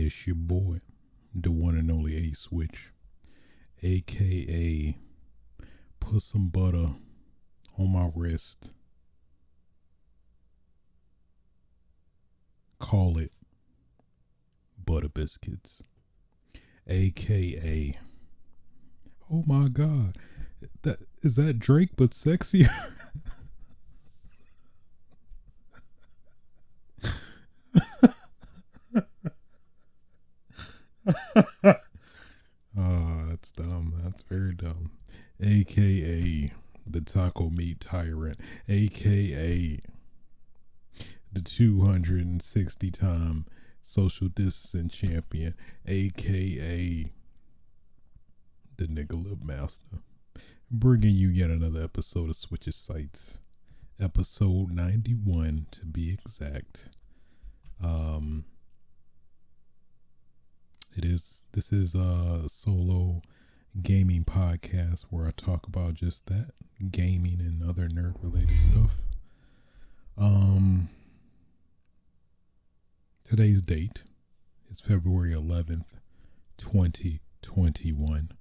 It's your boy, the one and only A Switch, aka put some butter on my wrist. Call it butter biscuits, aka oh my god, that Drake but sexier. Oh, that's dumb. That's very dumb. AKA the taco meat tyrant. AKA the 260 time social distancing champion. AKA the nigga lip master. Bringing you yet another episode of Switches Sights. Episode 91 to be exact. This is a solo gaming podcast where I talk about just that, gaming and other nerd related stuff. Today's date is February 11th, 2021.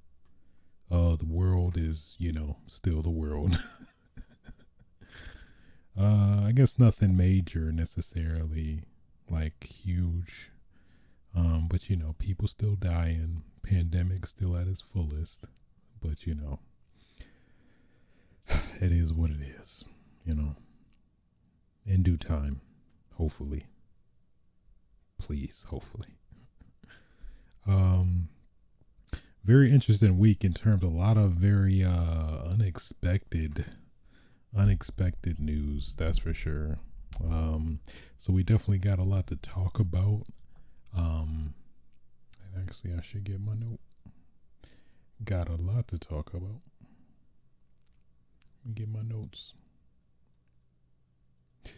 The world is, still the world. I guess nothing major necessarily, like huge. But people still dying, pandemic still at its fullest. But it is what it is, in due time, hopefully. Please, hopefully. Very interesting week in terms of a lot of very unexpected news, that's for sure. So we definitely got a lot to talk about. And actually I should get my note. Got a lot to talk about. Let me get my notes.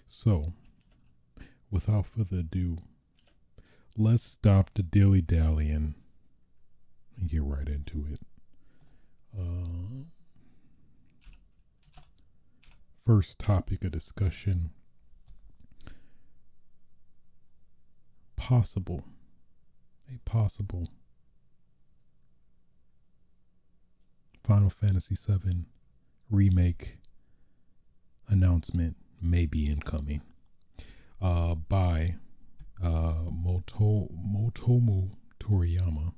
So, without further ado, let's stop the dilly-dallying and get right into it. First topic of discussion. A possible Final Fantasy VII remake announcement may be incoming by Motomu Toriyama.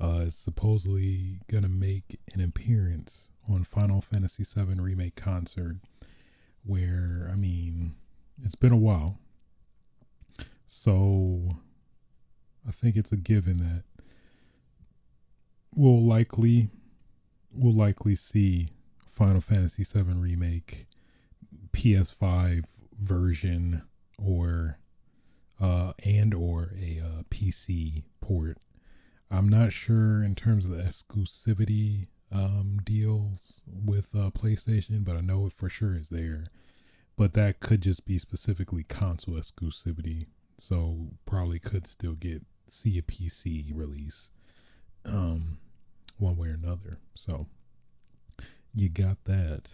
Is supposedly gonna make an appearance on Final Fantasy VII remake concert, where it's been a while. So I think it's a given that we'll likely see Final Fantasy VII remake PS5 version or a PC port. I'm not sure in terms of the exclusivity deals with PlayStation, but I know it for sure is there. But that could just be specifically console exclusivity. So probably could still see a PC release one way or another. So you got that.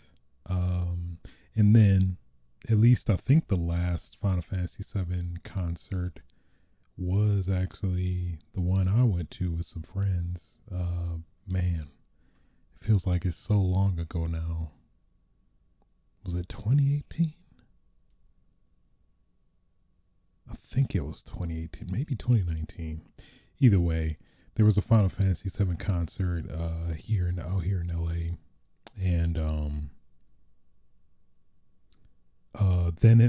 And then at least I think the last Final Fantasy VII concert was actually the one I went to with some friends. Man, it feels like it's so long ago now. Was it 2018? I think it was 2018, maybe 2019. Either way, there was a Final Fantasy VII concert out here in LA, and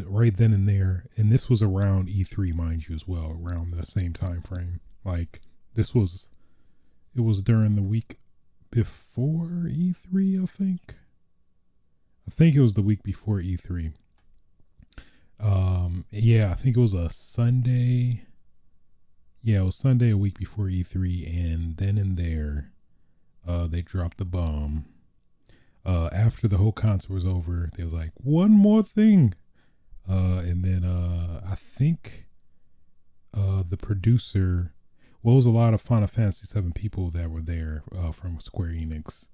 right then and there, and this was around E3, mind you, as well, around the same time frame. Like it was during the week before E3, I think. I think it was the week before E3. I think it was a Sunday. Yeah, it was Sunday a week before E3, and then and there, they dropped the bomb. After the whole concert was over, they was like, one more thing. And then I think the producer, it was a lot of Final Fantasy VII people that were there from Square Enix.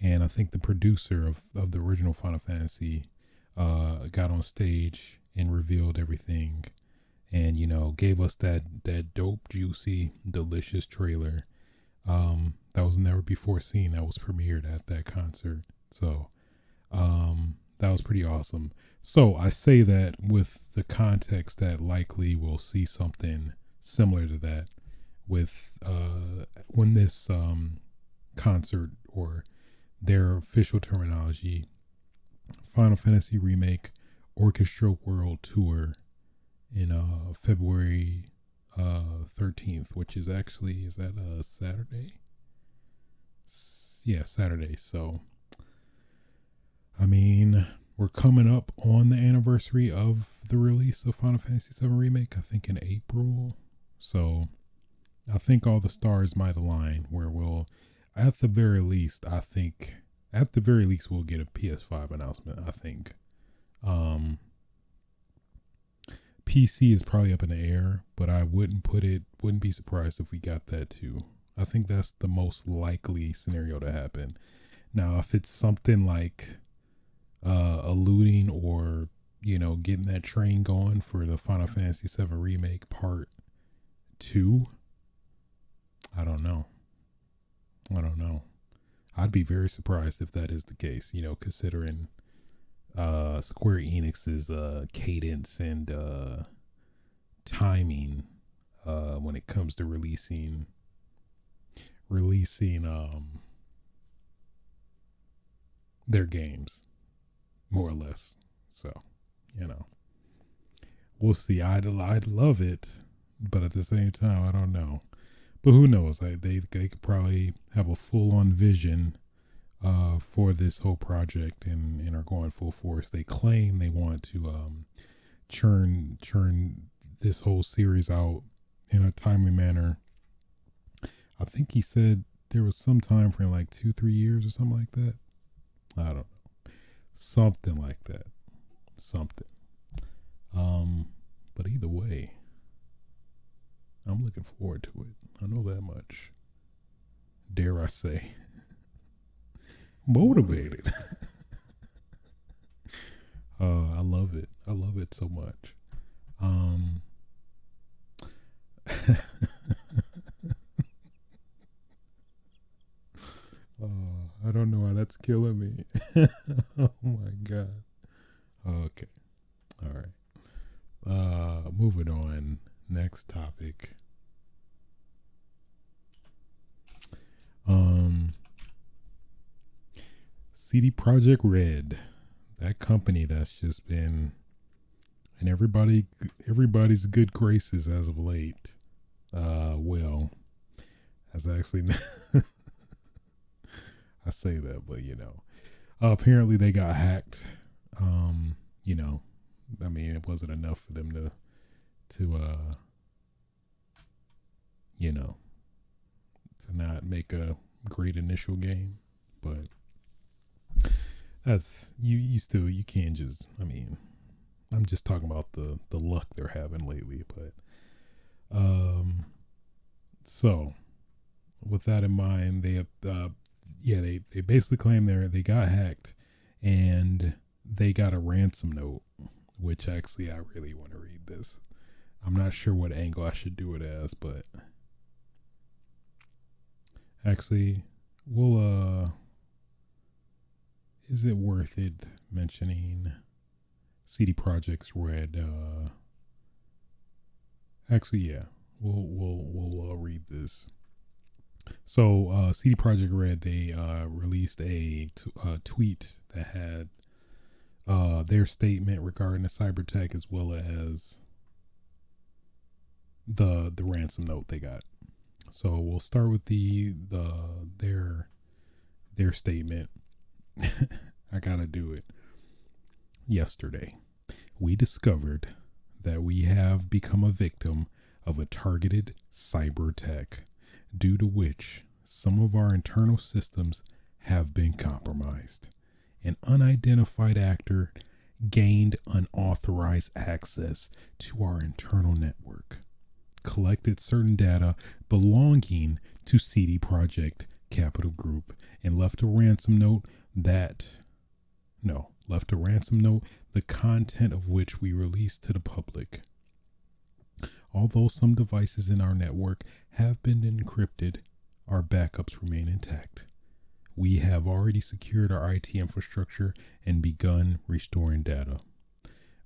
And I think the producer of the original Final Fantasy got on stage and revealed everything. and gave us that dope, juicy, delicious trailer that was never before seen, that was premiered at that concert. So that was pretty awesome. So I say that with the context that likely we'll see something similar to that with when this concert, or their official terminology, Final Fantasy Remake Orchestra World Tour, in February 13th, which is actually, is that a Saturday? Yeah, Saturday. So I mean, we're coming up on the anniversary of the release of Final Fantasy VII Remake, I think in April. So I think all the stars might align where we'll, at the very least, we'll get a PS5 announcement, I think. PC is probably up in the air, but I wouldn't be surprised if we got that too. I think that's the most likely scenario to happen. Now, if it's something like alluding or getting that train going for the Final Fantasy VII Remake Part 2, I don't know. I'd be very surprised if that is the case, considering Square Enix's cadence and timing when it comes to releasing their games, more or less. So we'll see. I'd love it, but at the same time, I don't know. But who knows? They could probably have a full-on vision for this whole project and are going full force. They claim they want to churn this whole series out in a timely manner. I think he said there was some time frame, like 2-3 years or something like that. I don't know. Something like that. Something. But either way, I'm looking forward to it. I know that much. Dare I say, motivated. I love it. I love it so much. I don't know why that's killing me. Oh my god. Okay. All right. Moving on. Next topic. Cd Projekt Red, that company that's just been in everybody's good graces as of late. Well, as actually I say that, but apparently they got hacked. I mean, it wasn't enough for them to not make a great initial game, but that's you can't just, I mean, I'm just talking about the luck they're having lately, but so with that in mind, they basically claim they got hacked and they got a ransom note, which actually I really want to read this. I'm not sure what angle I should do it as, but actually is it worth it mentioning Cd Projekt Red? Actually, yeah, we'll read this. So Cd Projekt Red, they released a tweet that had their statement regarding the cyber attack, as well as the ransom note they got. So we'll start with their statement. I gotta do it. Yesterday, we discovered that we have become a victim of a targeted cyber attack, due to which some of our internal systems have been compromised. An unidentified actor gained unauthorized access to our internal network, collected certain data belonging to CD Projekt Capital Group, and left a ransom note the content of which we released to the public. Although some devices in our network have been encrypted, our backups remain intact. We have already secured our IT infrastructure and begun restoring data.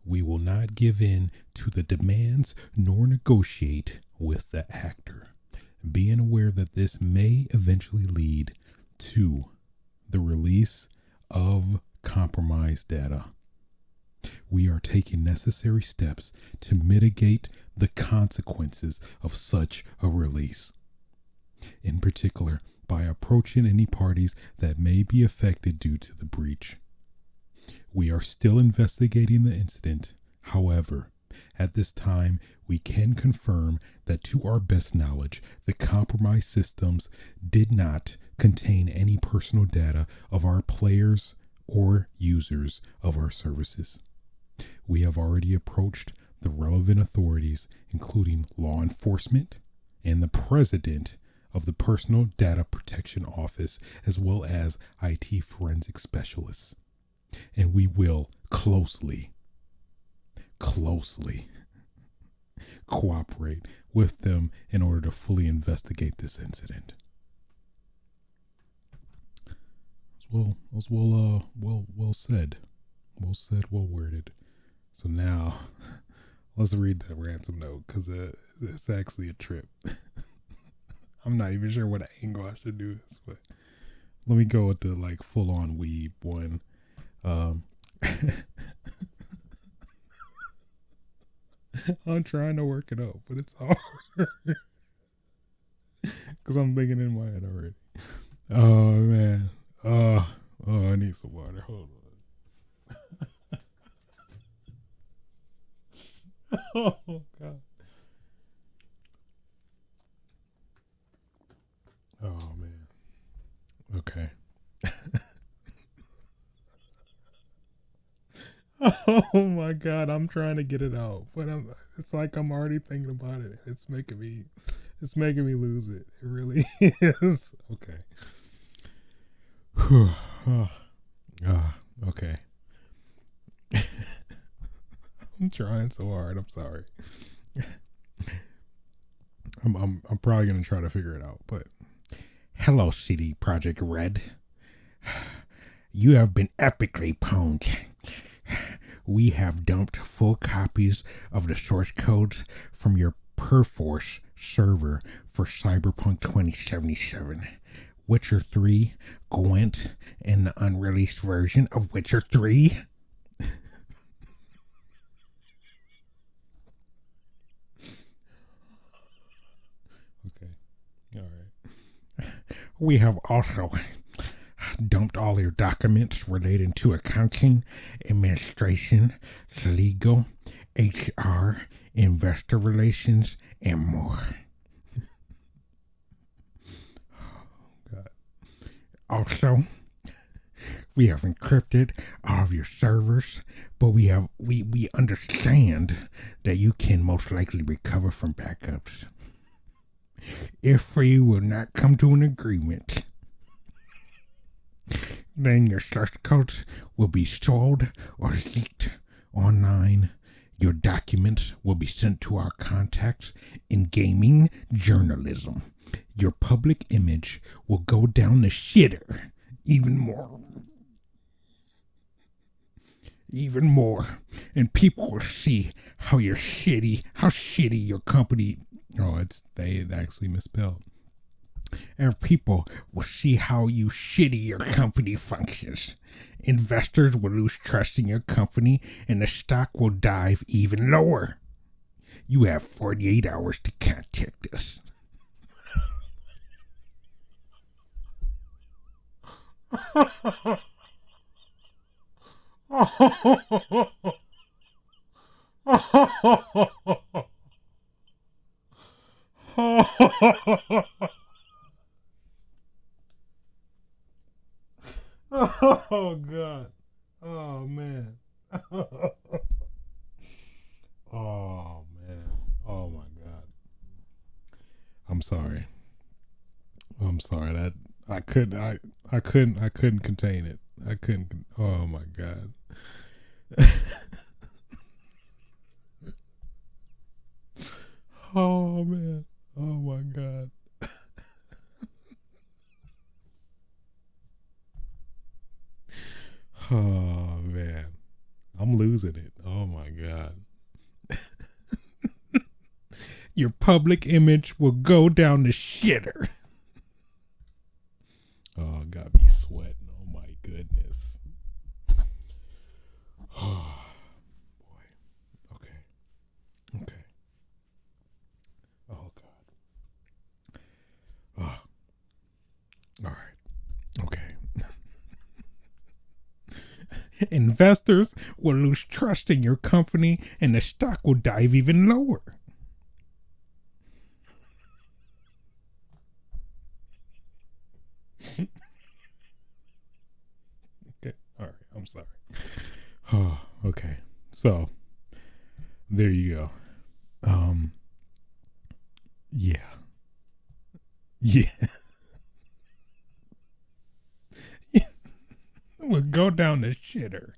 We will not give in to the demands nor negotiate with the actor, being aware that this may eventually lead to the release of compromised data. We are taking necessary steps to mitigate the consequences of such a release. In particular, by approaching any parties that may be affected due to the breach. We are still investigating the incident. However, at this time, we can confirm that to our best knowledge, the compromised systems did not contain any personal data of our players or users of our services. We have already approached the relevant authorities, including law enforcement and the president of the Personal Data Protection Office, as well as IT forensic specialists. And we will closely cooperate with them in order to fully investigate this incident. Well said. Well said, well worded. So now, let's read that ransom note, because it's actually a trip. I'm not even sure what angle I should do this, but let me go with the like full on weeb one. I'm trying to work it out, but it's hard because I'm thinking in my head already. Oh man. Oh, I need some water. Hold on. Oh god. Oh man. Okay. Oh my god, I'm trying to get it out, but it's like I'm already thinking about it. It's making me lose it. It really is. Okay. Okay. I'm trying so hard. I'm sorry. I'm probably gonna try to figure it out, but hello, Cd Projekt Red. You have been epically pwned. We have dumped full copies of the source codes from your Perforce server for Cyberpunk 2077, Witcher 3, Gwent, and the unreleased version of Witcher 3. Okay. All right. We have also dumped all your documents relating to accounting, administration, legal, HR, investor relations, and more. Oh, God. Also, we have encrypted all of your servers, but we understand that you can most likely recover from backups. If we will not come to an agreement, then your source codes will be sold or leaked online. Your documents will be sent to our contacts in gaming journalism. Your public image will go down the shitter even more. And people will see how shitty your company. Oh, they actually misspelled. And people will see how shitty your company functions. Investors will lose trust in your company, and the stock will dive even lower. You have 48 hours to contact us. Oh God. Oh man. Oh man. Oh my God. I'm sorry. That I couldn't contain it. Oh my God. Your public image will go down the shitter. Oh, got me sweating. Oh my goodness. Oh boy. Okay. Okay. Oh God. Oh. All right. Okay. Investors will lose trust in your company and the stock will dive even lower. Okay. All right. I'm sorry. Oh, okay. So there you go. Yeah. Yeah. We'll go down the shitter.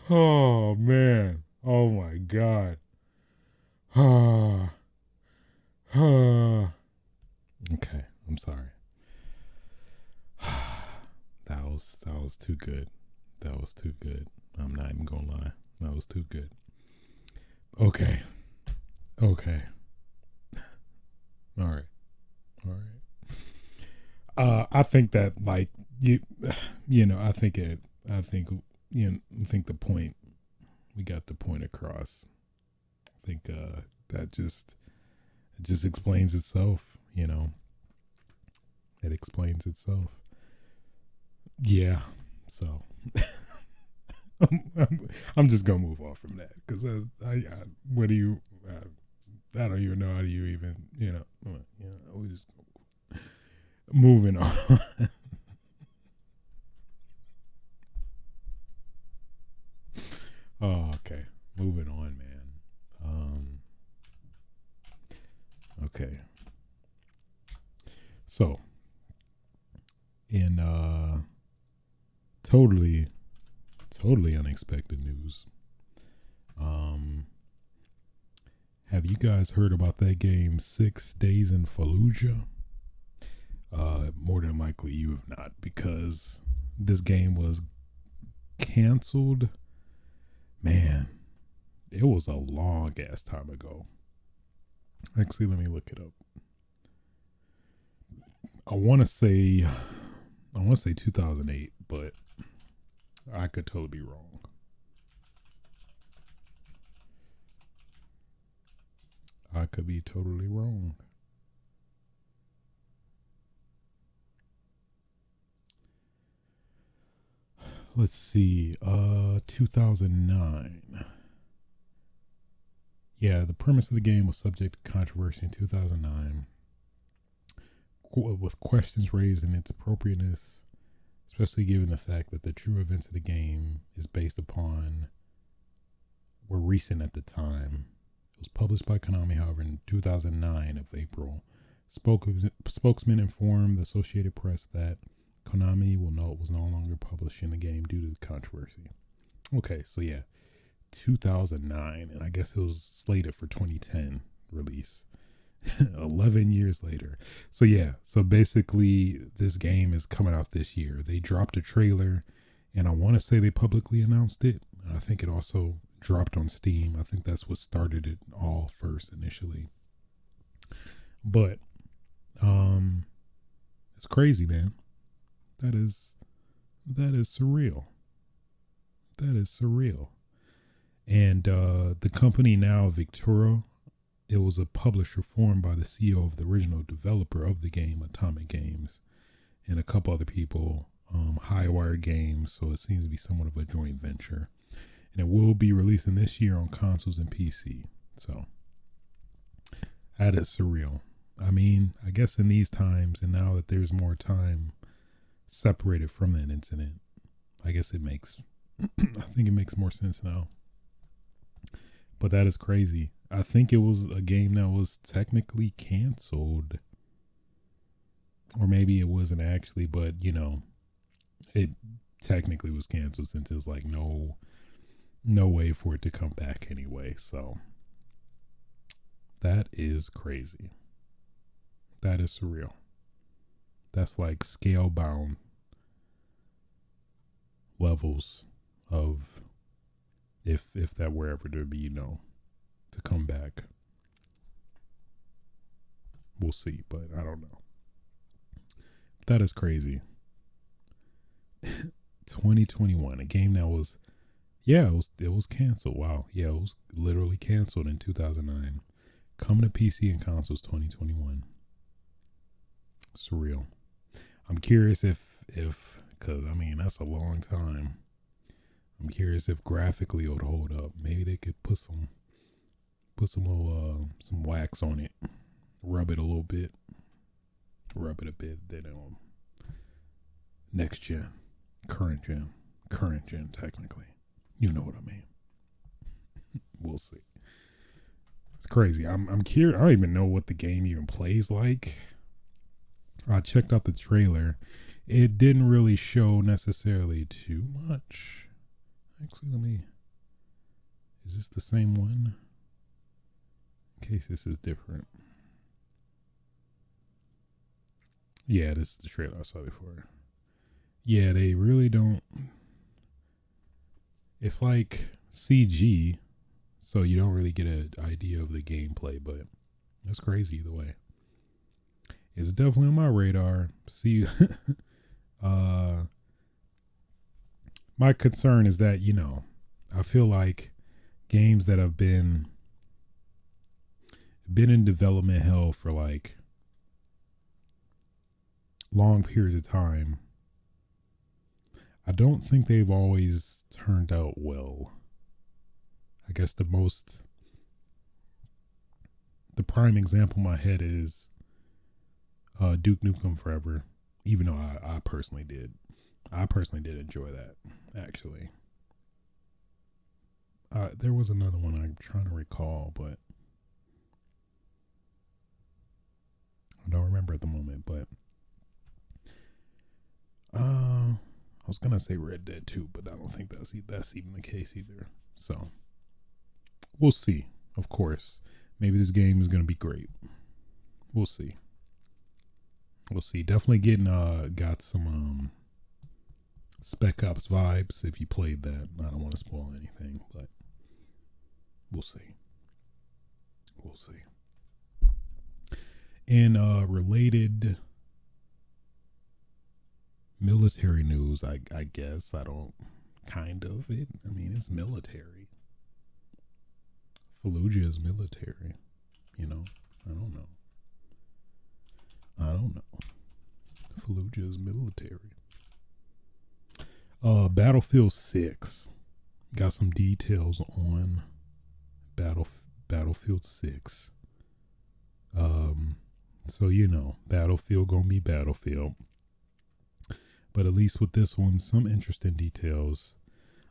Oh man. Oh my God. Okay, I'm sorry. That was too good. That was too good. I'm not even gonna lie. That was too good. Okay. Okay. All right. All right. I think that like you know, I think I think the point we got the point across. I think that it just explains itself, you know. It explains itself. Yeah. So I'm just gonna move on from that because I what do you I don't even know how do you even we just moving on. Oh, okay, moving on, man. Okay, so in totally unexpected news. Have you guys heard about that game 6 Days in Fallujah? More than likely you have not, because this game was canceled. Man, it was a long ass time ago. Actually, let me look it up. I want to say 2008, but I could totally be wrong. I could be totally wrong. Let's see. 2009. Yeah, the premise of the game was subject to controversy in 2009, with questions raised in its appropriateness, especially given the fact that the true events of the game is based upon were recent at the time. It was published by Konami, however, in 2009 of April. Spokesman informed the Associated Press that Konami was no longer publishing the game due to the controversy. Okay, so yeah, 2009, and I guess it was slated for 2010 release. 11 years later. So yeah, so basically this game is coming out this year. They dropped a trailer, and I want to say they publicly announced it. I think it also dropped on Steam. I think that's what started it all first initially. But it's crazy, man. That is surreal. That is surreal. And the company now, Victura, it was a publisher formed by the CEO of the original developer of the game, Atomic Games, and a couple other people, Highwire Games. So it seems to be somewhat of a joint venture. And it will be releasing this year on consoles and PC. So that is surreal. I mean, I guess in these times, and now that there's more time separated from that incident, I guess it makes, I think it makes more sense now. But that is crazy. I think it was a game that was technically canceled. Or maybe it wasn't actually, but it technically was canceled since it was like no way for it to come back anyway. So that is crazy. That is surreal. That's like scale bound. levels of if that were ever to be, you know, to come back. We'll see, but I don't know. That is crazy. 2021, a game that was, yeah, it was canceled. Wow. Yeah, it was literally canceled in 2009. Coming to PC and consoles 2021. Surreal. I'm curious if because I mean that's a long time. I'm curious if graphically it would hold up. Maybe they could put some little some wax on it, rub it a little bit, rub it a bit. Then next gen, current gen technically. You know what I mean. We'll see. It's crazy. I'm curious. I don't even know what the game even plays like. I checked out the trailer. It didn't really show necessarily too much. Actually, is this the same one? In case this is different. Yeah, this is the trailer I saw before. Yeah, they really don't. It's like CG, so you don't really get an idea of the gameplay, but that's crazy either way. It's definitely on my radar. See, my concern is that, you know, I feel like games that have been in development hell for like long periods of time, I don't think they've always turned out well. I guess the prime example in my head is Duke Nukem Forever, even though I personally did enjoy that, actually. There was another one I'm trying to recall, but I don't remember at the moment, but I was gonna say Red Dead 2, but I don't think that's even the case either. So we'll see. Of course, maybe this game is gonna be great. We'll see. We'll see. Definitely got some Spec Ops vibes if you played that. I don't want to spoil anything, but we'll see. We'll see. In related military news, I guess I don't kind of it. I mean, it's military. Fallujah is military. You know, I don't know. Fallujah is military. Battlefield 6 got some details on Battlefield 6. So you know, Battlefield gonna be Battlefield. But at least with this one, some interesting details.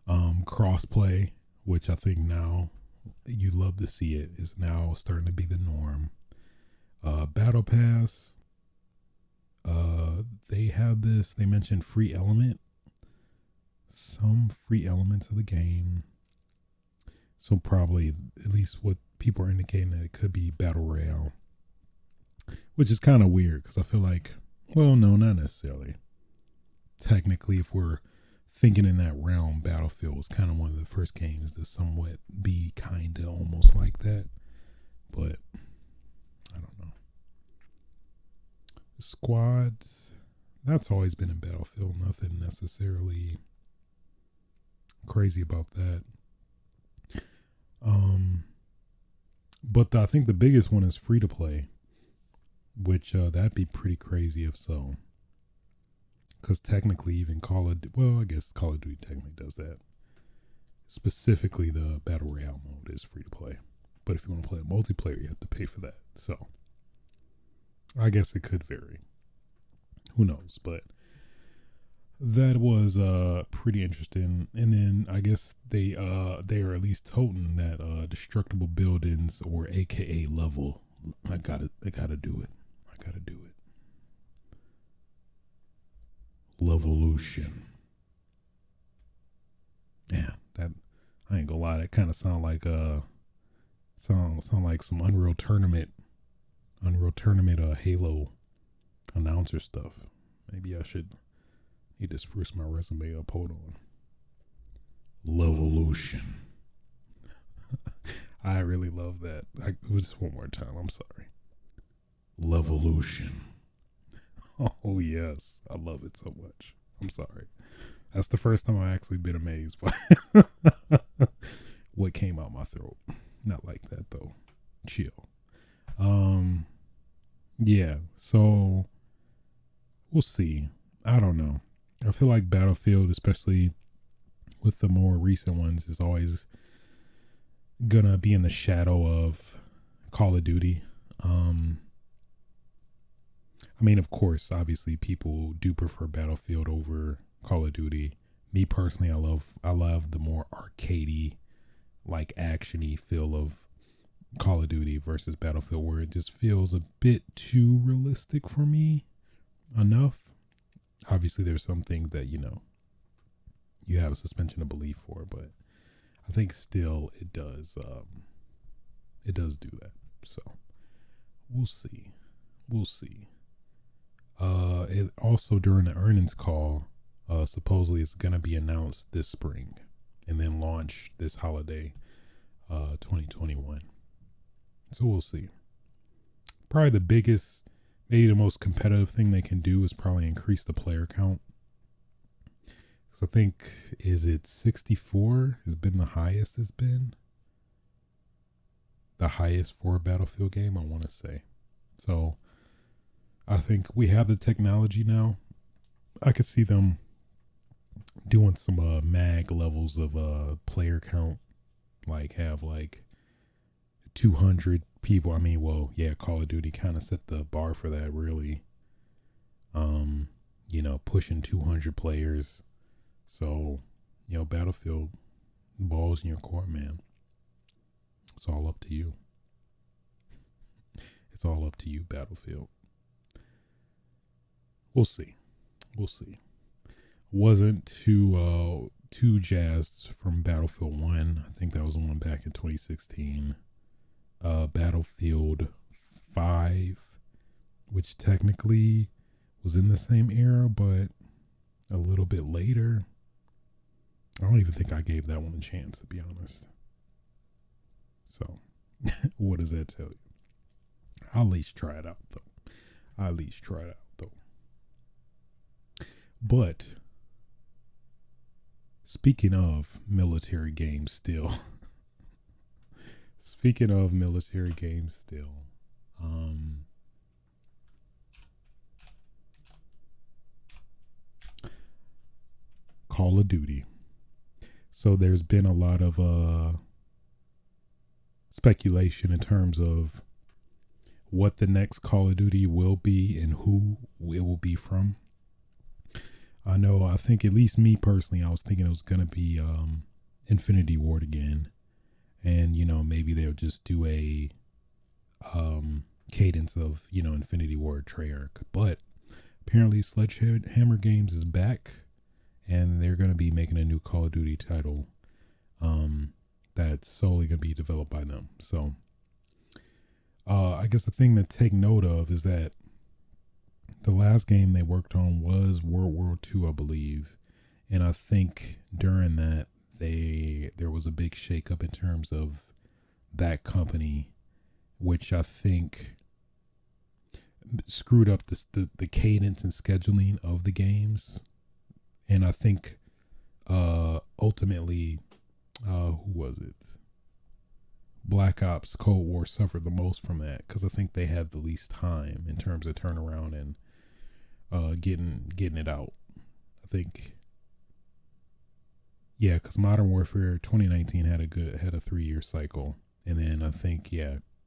Crossplay, which I think now you love to see it, is now starting to be the norm. Battle Pass. They have this. They mentioned free element. Some free elements of the game. So probably at least what people are indicating that it could be Battle Royale, which is kind of weird because I feel like, well, no, not necessarily. Technically, if we're thinking in that realm, Battlefield was kind of one of the first games to somewhat be kind of almost like that. But I don't know. Squads, that's always been in Battlefield. Nothing necessarily crazy about that. But I think the biggest one is free to play, which that'd be pretty crazy if so. Because technically, even I guess Call of Duty technically does that. Specifically, the Battle Royale mode is free to play. But if you want to play a multiplayer, you have to pay for that. So, I guess it could vary. Who knows? But that was pretty interesting. And then I guess they are at least toting that destructible buildings, or AKA level. I gotta do it. Levolution. Yeah, that, I ain't gonna lie, that kind of sound like some Unreal Tournament Halo announcer stuff. Maybe I need to spruce my resume up. Hold on. Levolution. I really love that. Just one more time. I'm sorry. Levolution. Oh yes, I love it so much. I'm sorry. That's the first time I actually been amazed by what came out my throat. Not like that though. Chill. Yeah. So we'll see. I don't know. I feel like Battlefield, especially with the more recent ones, is always gonna be in the shadow of Call of Duty. I mean, of course, obviously people do prefer Battlefield over Call of Duty. Me personally, I love the more arcadey, like actiony feel of Call of Duty versus Battlefield, where it just feels a bit too realistic for me enough. Obviously there's some things that, you have a suspension of belief for, but I think still it does do that. So we'll see. It also, during the earnings call, supposedly it's going to be announced this spring and then launch this holiday, 2021. So we'll see. Probably the biggest, maybe the most competitive thing they can do is probably increase the player count. Because I think, is it 64 has been the highest it's been? The highest for a Battlefield game, I want to say. So I think we have the technology now. I could see them doing some mag levels of player count, like have like 200 people. I mean, well, yeah, Call of Duty kind of set the bar for that, really. Pushing 200 players. So, Battlefield, balls in your court, man. It's all up to you. It's all up to you, Battlefield. We'll see. Wasn't too jazzed from Battlefield 1. I think that was the one back in 2016. Battlefield 5, which technically was in the same era, but a little bit later. I don't even think I gave that one a chance, to be honest. So, what does that tell you? I'll at least try it out, though. But, speaking of military games still, Call of Duty. So there's been a lot of speculation in terms of what the next Call of Duty will be and who it will be from. I think at least me personally, I was thinking it was going to be Infinity Ward again. And, maybe they'll just do a cadence of, Infinity Ward Treyarch. But apparently Sledgehammer Games is back. And they're going to be making a new Call of Duty title that's solely going to be developed by them. So I guess the thing to take note of is that the last game they worked on was World War II, I believe. And I think during that, there was a big shakeup in terms of that company, which I think screwed up the cadence and scheduling of the games. And I think ultimately, who was it? Black Ops Cold War suffered the most from that because I think they had the least time in terms of turnaround and getting it out. I think, yeah, because Modern Warfare 2019 had a 3-year cycle, and then I think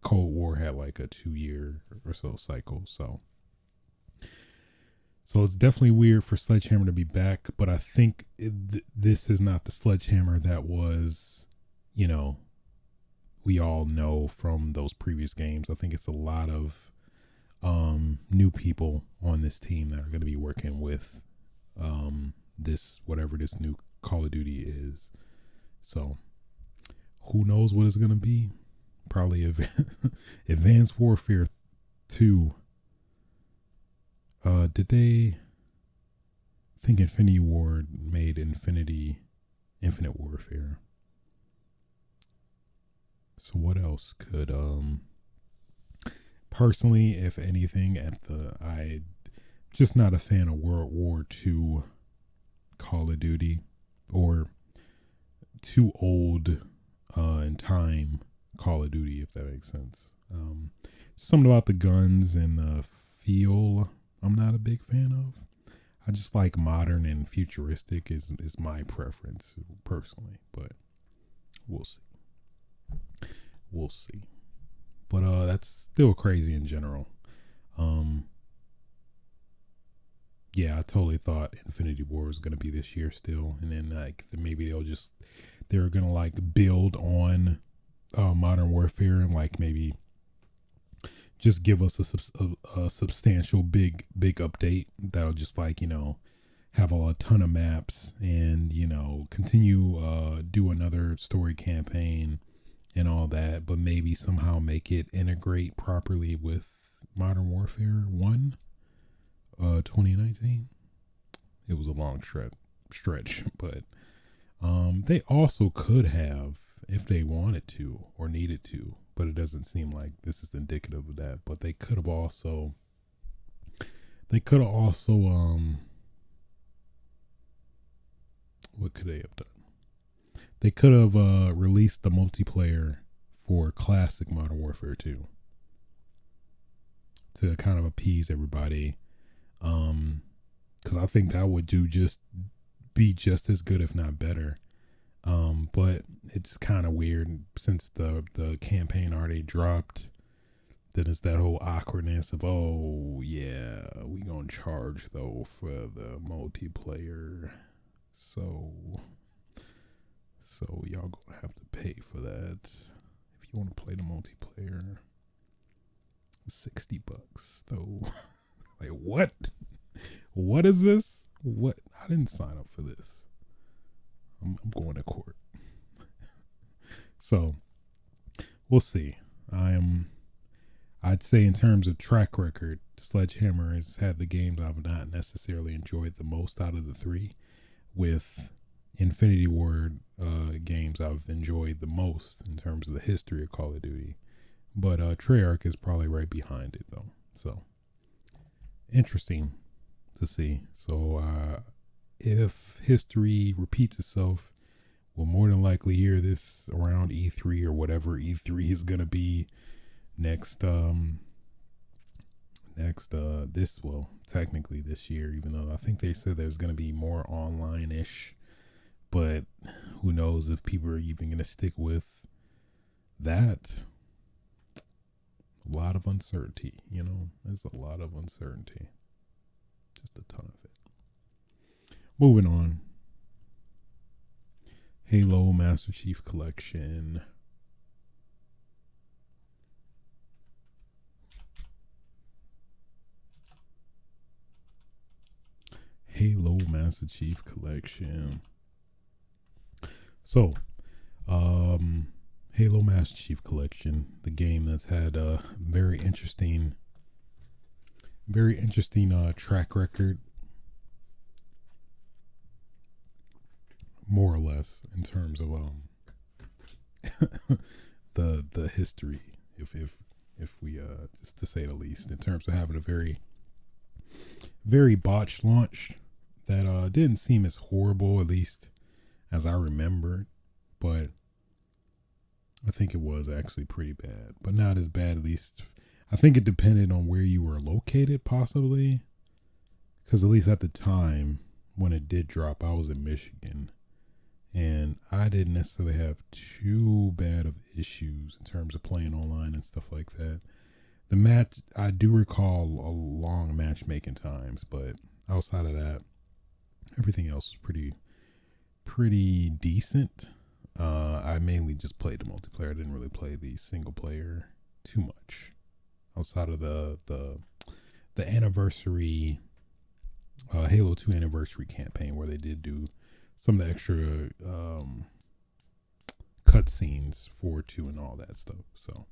Cold War had like a 2-year or so cycle. So it's definitely weird for Sledgehammer to be back, but I think this is not the Sledgehammer that was, we all know from those previous games. I think it's a lot of new people on this team that are going to be working with whatever this new Call of Duty is. So who knows what it's going to be? Probably Advanced Warfare 2. Did they think Infinity Ward made Infinity Infinite Warfare. So what else could personally, if anything, I just not a fan of World War II Call of Duty, or too old in time Call of Duty, if that makes sense. Something about the guns and the feel I'm not a big fan of. I just like modern and futuristic is my preference personally, but we'll see. We'll see. But that's still crazy in general. Yeah, I totally thought Infinity War was gonna be this year still, and then like maybe they're gonna like build on Modern Warfare and like maybe just give us a substantial big update that'll just like, you know, have a ton of maps and, you know, continue do another story campaign and all that, but maybe somehow make it integrate properly with Modern Warfare 1 2019. It was a long stretch, but they also could have, if they wanted to or needed to, but it doesn't seem like this is indicative of that. But they could have also what could they have done? They could have released the multiplayer for classic Modern Warfare 2 to kind of appease everybody. Because I think that would be just as good, if not better. But it's kind of weird since the campaign already dropped. Then it's that whole awkwardness of, oh yeah, we gonna charge though for the multiplayer. So y'all gonna have to pay for that if you want to play the multiplayer. $60 though. Like what? What is this? What? I didn't sign up for this. I'm going to court. So we'll see. I'd say in terms of track record, Sledgehammer has had the games I've not necessarily enjoyed the most out of the three, with Infinity Ward games I've enjoyed the most in terms of the history of Call of Duty. But Treyarch is probably right behind it though. So interesting to see. So if history repeats itself, we'll more than likely hear this around E3 or whatever E3 is gonna be next. Technically this year, even though I think they said there's gonna be more online-ish, but who knows if people are even gonna stick with that. A lot of uncertainty, you know. There's a lot of uncertainty. Just a ton of it. Moving on. Halo Master Chief Collection. Halo Master Chief Collection. So, Halo Master Chief Collection, the game that's had a very interesting track record, more or less, in terms of the history, if we just to say the least, in terms of having a very botched launch that didn't seem as horrible, at least as I remembered, but I think it was actually pretty bad, but not as bad, at least. I think it depended on where you were located, possibly, because at least at the time when it did drop, I was in Michigan, and I didn't necessarily have too bad of issues in terms of playing online and stuff like that. The match, I do recall a long matchmaking times, but outside of that, everything else was pretty decent. I mainly just played the multiplayer. I didn't really play the single player too much outside of the anniversary Halo 2 anniversary campaign, where they did do some of the extra cutscenes for 2 and all that stuff. So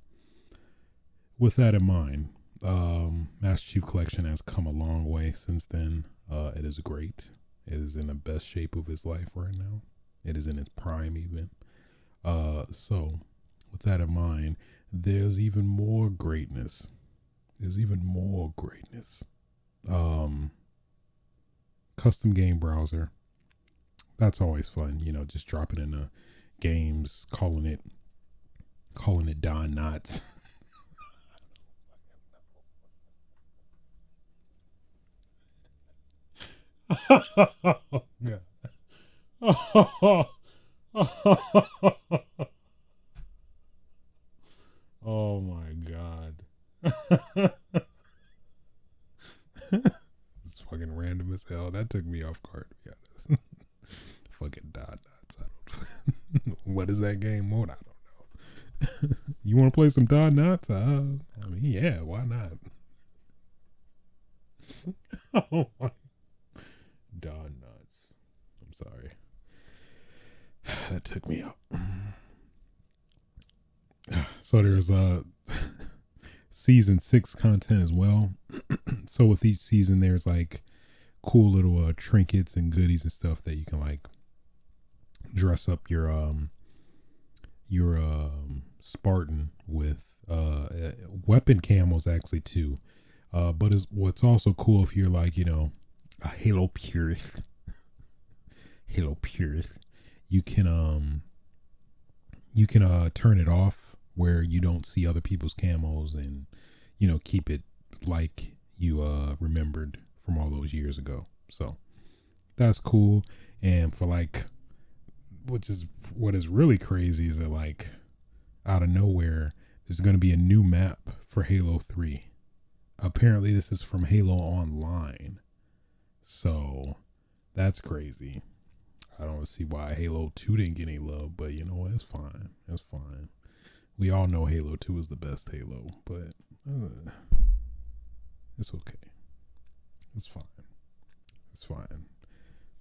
with that in mind, Master Chief Collection has come a long way since then. It is great. It is in the best shape of his life right now. It is in its prime even. So with that in mind, there's even more greatness. There's even more greatness. Custom game browser. That's always fun, you know, just dropping in the games, calling it Don Knotts. Yeah. Oh my god. It's fucking random as hell. That took me off guard, to be honest. Fucking Don Knotts. What is that game mode? I don't know. You want to play some Don Knotts? I mean, yeah, why not? Oh my. Don Knotts. I'm sorry. That took me out. So there's season 6 content as well. So with each season there's like cool little trinkets and goodies and stuff that you can like dress up your Spartan with. Weapon camos actually too. But what's also cool if you're like, you know, a Halo purist. You can turn it off where you don't see other people's camos and, you know, keep it like you remembered from all those years ago. So that's cool. And for like, what is really crazy is that like out of nowhere there's going to be a new map for Halo 3. Apparently this is from Halo Online. So that's crazy. I don't see why Halo 2 didn't get any love, but you know what? It's fine. It's fine. We all know Halo 2 is the best Halo, but it's okay. It's fine. It's fine.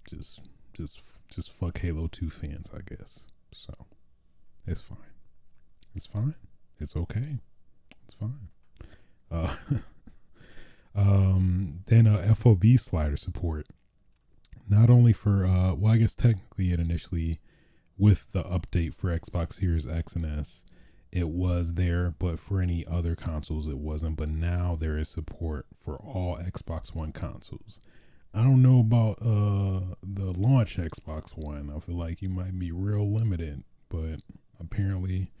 Just fuck Halo 2 fans, I guess. So it's fine. It's fine. It's okay. It's fine. Then FOV slider support. Not only for well, I guess technically it initially with the update for Xbox Series X and S, it was there, but for any other consoles it wasn't. But now there is support for all Xbox One consoles. I don't know about the launch Xbox One. I feel like you might be real limited, but apparently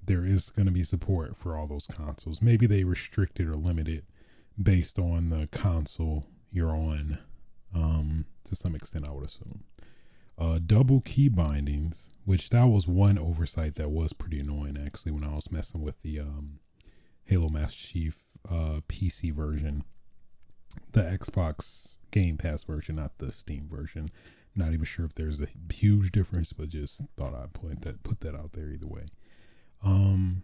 there is going to be support for all those consoles. Maybe they restricted or limited based on the console you're on, to some extent, I would assume. Double key bindings, which that was one oversight that was pretty annoying actually when I was messing with the Halo Master Chief PC version, the Xbox Game Pass version, not the Steam version. Not even sure if there's a huge difference, but just thought I'd put that out there either way. And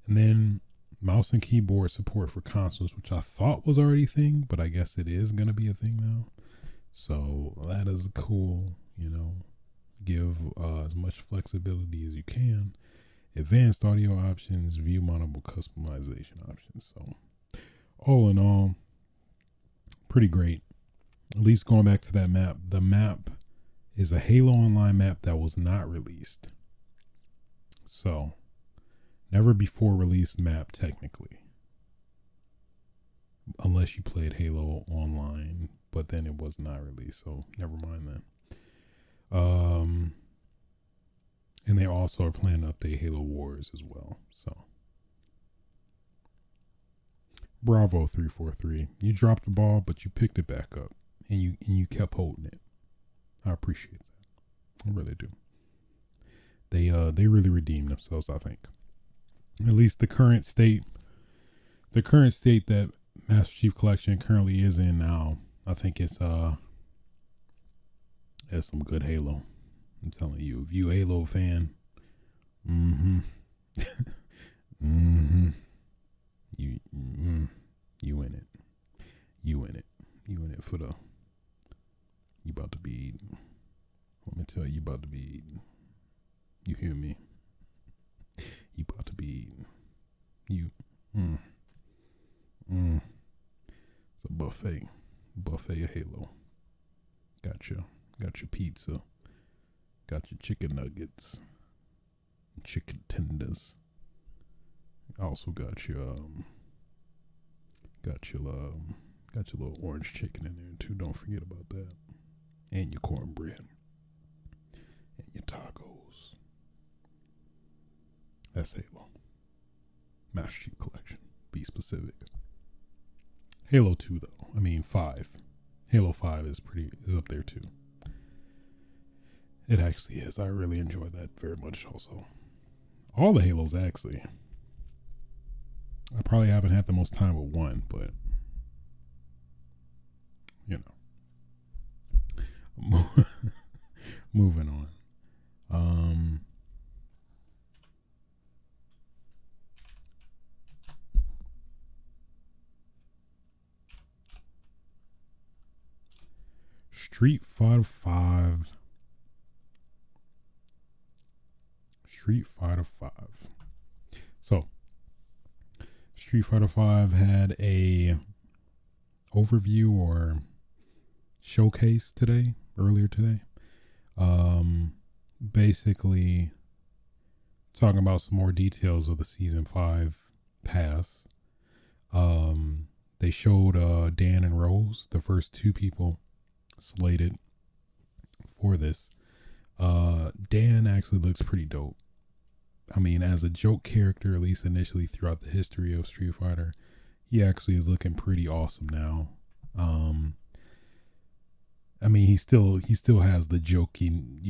then mouse and keyboard support for consoles, which I thought was already a thing, but I guess it is going to be a thing now. So that is cool, you know. Give as much flexibility as you can. Advanced audio options, view mountable customization options. So all in all, pretty great. At least going back to that map, the map is a Halo Online map that was not released. So never before released map technically. Unless you played Halo Online, but then it was not released, so never mind that. And they also are planning to update Halo Wars as well. So bravo 343. You dropped the ball, but you picked it back up and you kept holding it. I appreciate that. I really do. They really redeemed themselves, I think. At least the current state that Master Chief Collection currently is in now, I think it's some good Halo. I'm telling you, if you a Halo fan, you in it. You in it for the. You about to be eating. Let me tell you, you about to be eating. You hear me? You about to be eating. It's a buffet of Halo. Got your pizza. Got your chicken nuggets, chicken tenders. Also got your little orange chicken in there too. Don't forget about that. And your cornbread. And your tacos. That's Halo. Master Chief Collection. Be specific. Halo 2 though. I mean 5. Halo 5 is up there too. It actually is. I really enjoy that very much also. All the Halos actually. I probably haven't had the most time with one, but you know. Moving on. Street Fighter 5. So, Street Fighter 5 had a overview or showcase earlier today. Basically talking about some more details of the Season 5 pass. They showed Dan and Rose, the first two people slated for this. Dan actually looks pretty dope. I mean, as a joke character, at least initially throughout the history of Street Fighter, he actually is looking pretty awesome now. I mean, he still has the joking,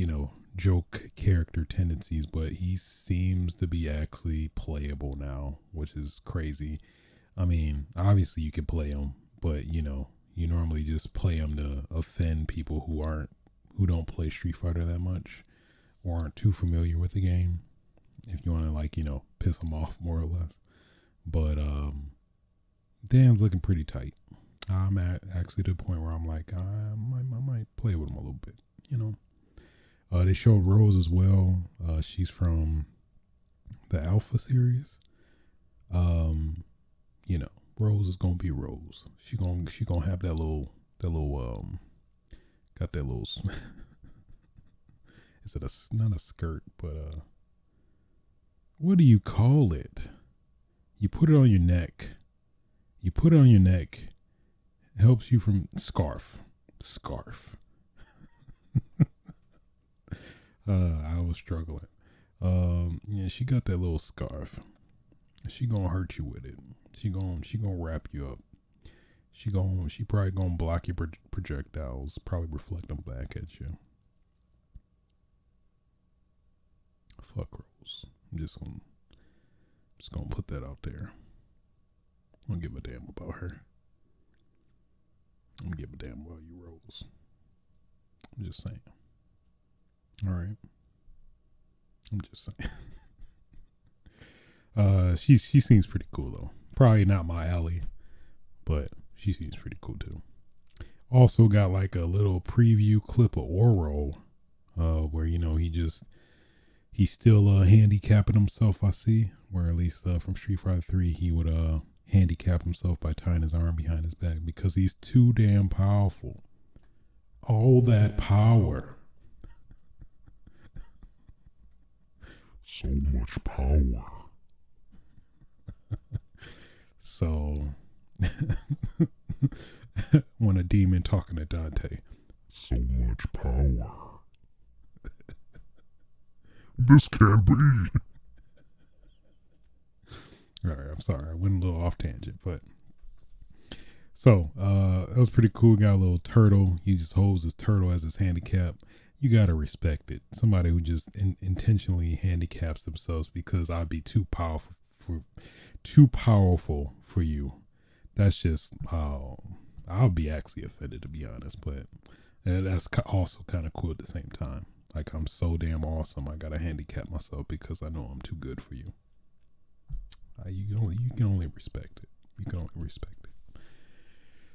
joke character tendencies, but he seems to be actually playable now, which is crazy. I mean, obviously you can play him, but you normally just play him to offend people who don't play Street Fighter that much or aren't too familiar with the game. If you want to piss them off more or less. But Dan's looking pretty tight. I'm actually to the point where I'm like, I might play with him a little bit, They showed Rose as well. She's from the Alpha series. Rose is gonna be Rose. She gonna have that little got that little is it not a skirt, but what do you call it? You put it on your neck. It helps you from scarf. I was struggling. Yeah, she got that little scarf. She gonna hurt you with it. She gonna wrap you up. She probably gonna block your projectiles. Probably reflect them back at you. Fuck Rose. I'm just gonna put that out there. I don't give a damn about her. I don't give a damn about you, Rose. I'm just saying. All right. I'm just saying. She seems pretty cool though. Probably not my alley, but she seems pretty cool too. Also got like a little preview clip of Oro, where he's still handicapping himself. I see, where at least from Street Fighter 3 he would handicap himself by tying his arm behind his back because he's too damn powerful. All that power. So much power. So, when a demon talking to Dante, so much power. This can't be. All right, I'm sorry. I went a little off tangent, but so that was pretty cool. Got a little turtle. He just holds his turtle as his handicap. You gotta respect it. Somebody who just intentionally handicaps themselves because I'd be too powerful for you. That's just I'll be actually offended, to be honest. But that's also kind of cool at the same time. Like, I'm so damn awesome, I gotta handicap myself because I know I'm too good for you. You can only respect it. You can only respect it.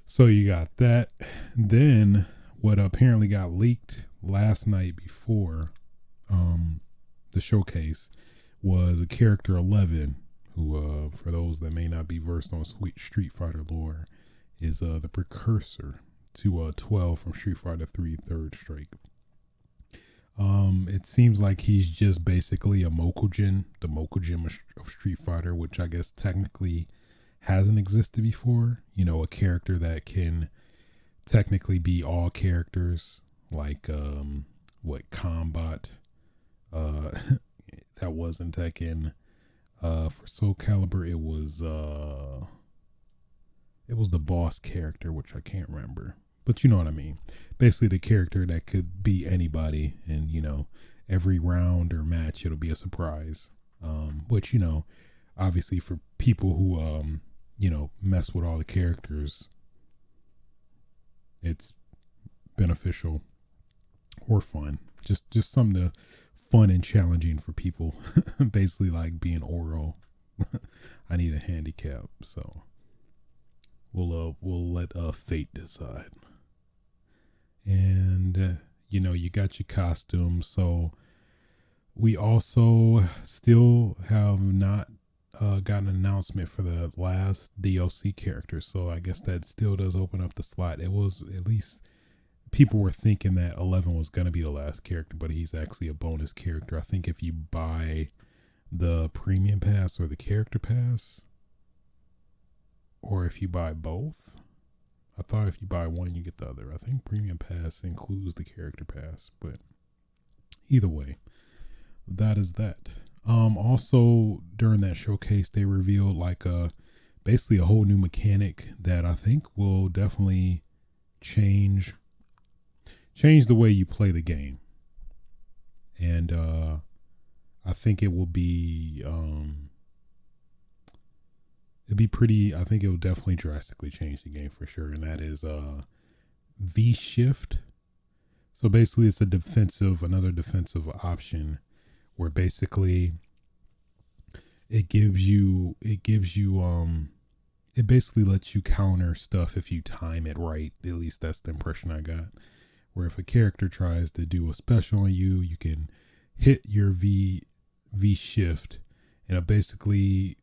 So you got that. Then what apparently got leaked last night before the showcase was a character 11, who for those that may not be versed on Street Fighter lore, is the precursor to 12 from Street Fighter 3 Third Strike. It seems like he's just basically a Mokujin, the Mokujin of Street Fighter, which I guess technically hasn't existed before. You know, a character that can technically be all characters, like what Combat that was in Tekken. For Soul Calibur, it was the boss character, which I can't remember, but you know what I mean. Basically, the character that could be anybody, and you know, every round or match, it'll be a surprise. Which you know, obviously for people who you know, mess with all the characters, it's beneficial or fun. Just something to fun and challenging for people. Basically, like being oral. I need a handicap, so we'll let fate decide. And you know, you got your costume. So we also still have not got an announcement for the last DLC character. So I guess that still does open up the slot. It was, at least people were thinking that 11 was going to be the last character, but he's actually a bonus character. I think if you buy the premium pass or the character pass, or if you buy both. I thought if you buy one, you get the other. I think premium pass includes the character pass, but either way, that is that. Also during that showcase, they revealed like basically a whole new mechanic that I think will definitely change the way you play the game. And I think it will be it'd be pretty, I think it will definitely drastically change the game for sure, and that is V shift. So basically it's another defensive option where basically it basically lets you counter stuff if you time it right. At least that's the impression I got. Where if a character tries to do a special on you, you can hit your V shift, and it basically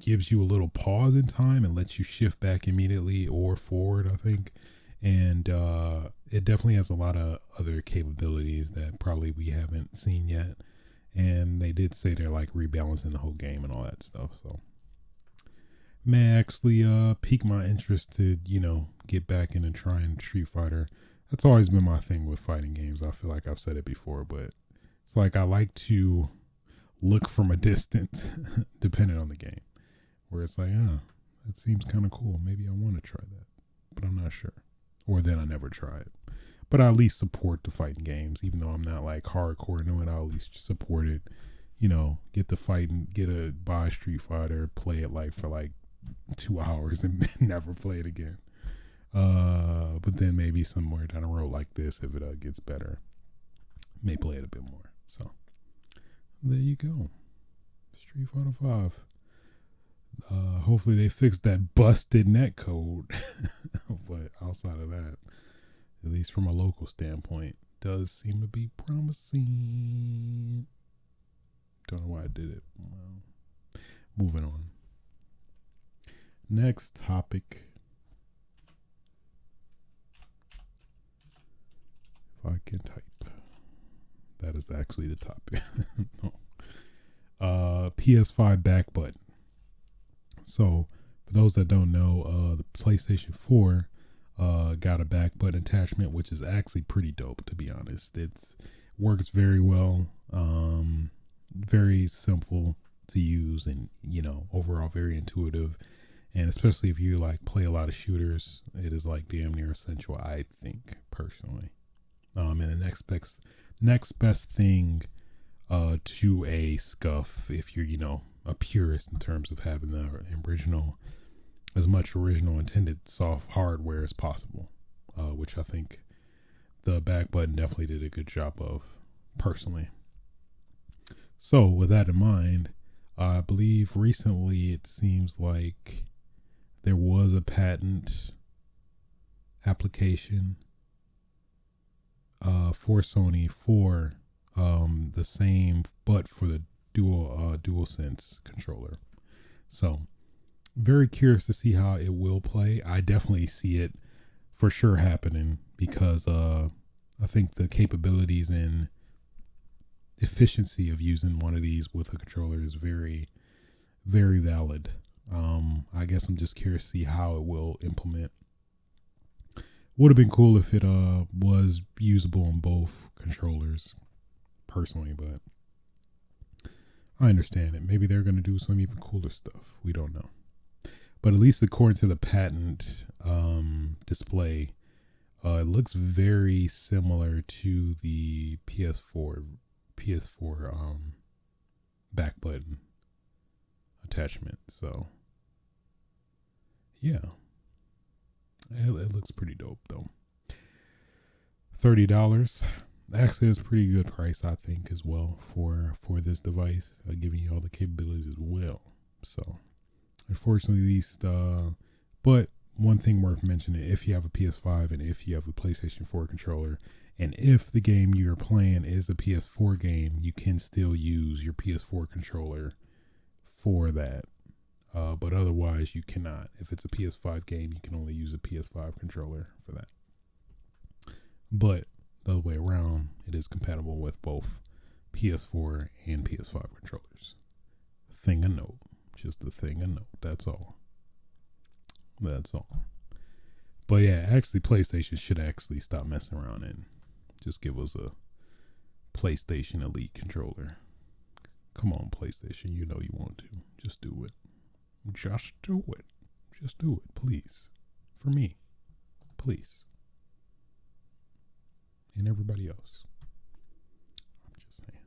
gives you a little pause in time and lets you shift back immediately or forward, I think. And it definitely has a lot of other capabilities that probably we haven't seen yet. And they did say they're like rebalancing the whole game and all that stuff. So may actually pique my interest to, you know, get back into trying Street Fighter. That's always been my thing with fighting games. I feel like I've said it before, but it's like I like to look from a distance depending on the game. Where it's like, that seems kind of cool. Maybe I want to try that, but I'm not sure. Or then I never try it. But I at least support the fighting games, even though I'm not like hardcore into it. I'll at least support it. You know, get the fighting, buy Street Fighter, play it like for like 2 hours and never play it again. But then maybe somewhere down the road like this, if it gets better, may play it a bit more. So there you go, Street Fighter 5. Hopefully they fix that busted netcode. But outside of that, at least from a local standpoint, does seem to be promising. Don't know why I did it. Well, moving on. Next topic. If I can type. That is actually the topic. PS5 back button. So, for those that don't know, the PlayStation 4 got a back button attachment, which is actually pretty dope, to be honest. It works very well, very simple to use, and, you know, overall very intuitive. And especially if you like play a lot of shooters, it is like damn near essential, I think, personally. And the next best thing to a scuff, if you're, you know, a purist in terms of having the original, as much original intended soft hardware as possible, which I think the back button definitely did a good job of, personally. So with that in mind, I believe recently it seems like there was a patent application for Sony for the same, but for the DualSense controller. So very curious to see how it will play. I definitely see it for sure happening because I think the capabilities in efficiency of using one of these with a controller is very, very valid. I guess I'm just curious to see how it will implement. Would have been cool if it was usable on both controllers, personally, but I understand it. Maybe they're going to do some even cooler stuff. We don't know. But at least according to the patent display, it looks very similar to the PS4 back button attachment. So yeah, it looks pretty dope though. $30. Actually, it's a pretty good price, I think, as well for this device, giving you all the capabilities as well. So, unfortunately, these, but one thing worth mentioning: if you have a PS5 and if you have a PlayStation 4 controller, and if the game you're playing is a PS4 game, you can still use your PS4 controller for that. But otherwise, you cannot. If it's a PS5 game, you can only use a PS5 controller for that. But the other way around, it is compatible with both PS4 and PS5 controllers. Thing of note. Just a thing of note. That's all. But yeah, actually, PlayStation should actually stop messing around and just give us a PlayStation Elite controller. Come on, PlayStation. You know you want to. Just do it. Just do it. Just do it, please. For me. Please. And everybody else. I'm just saying.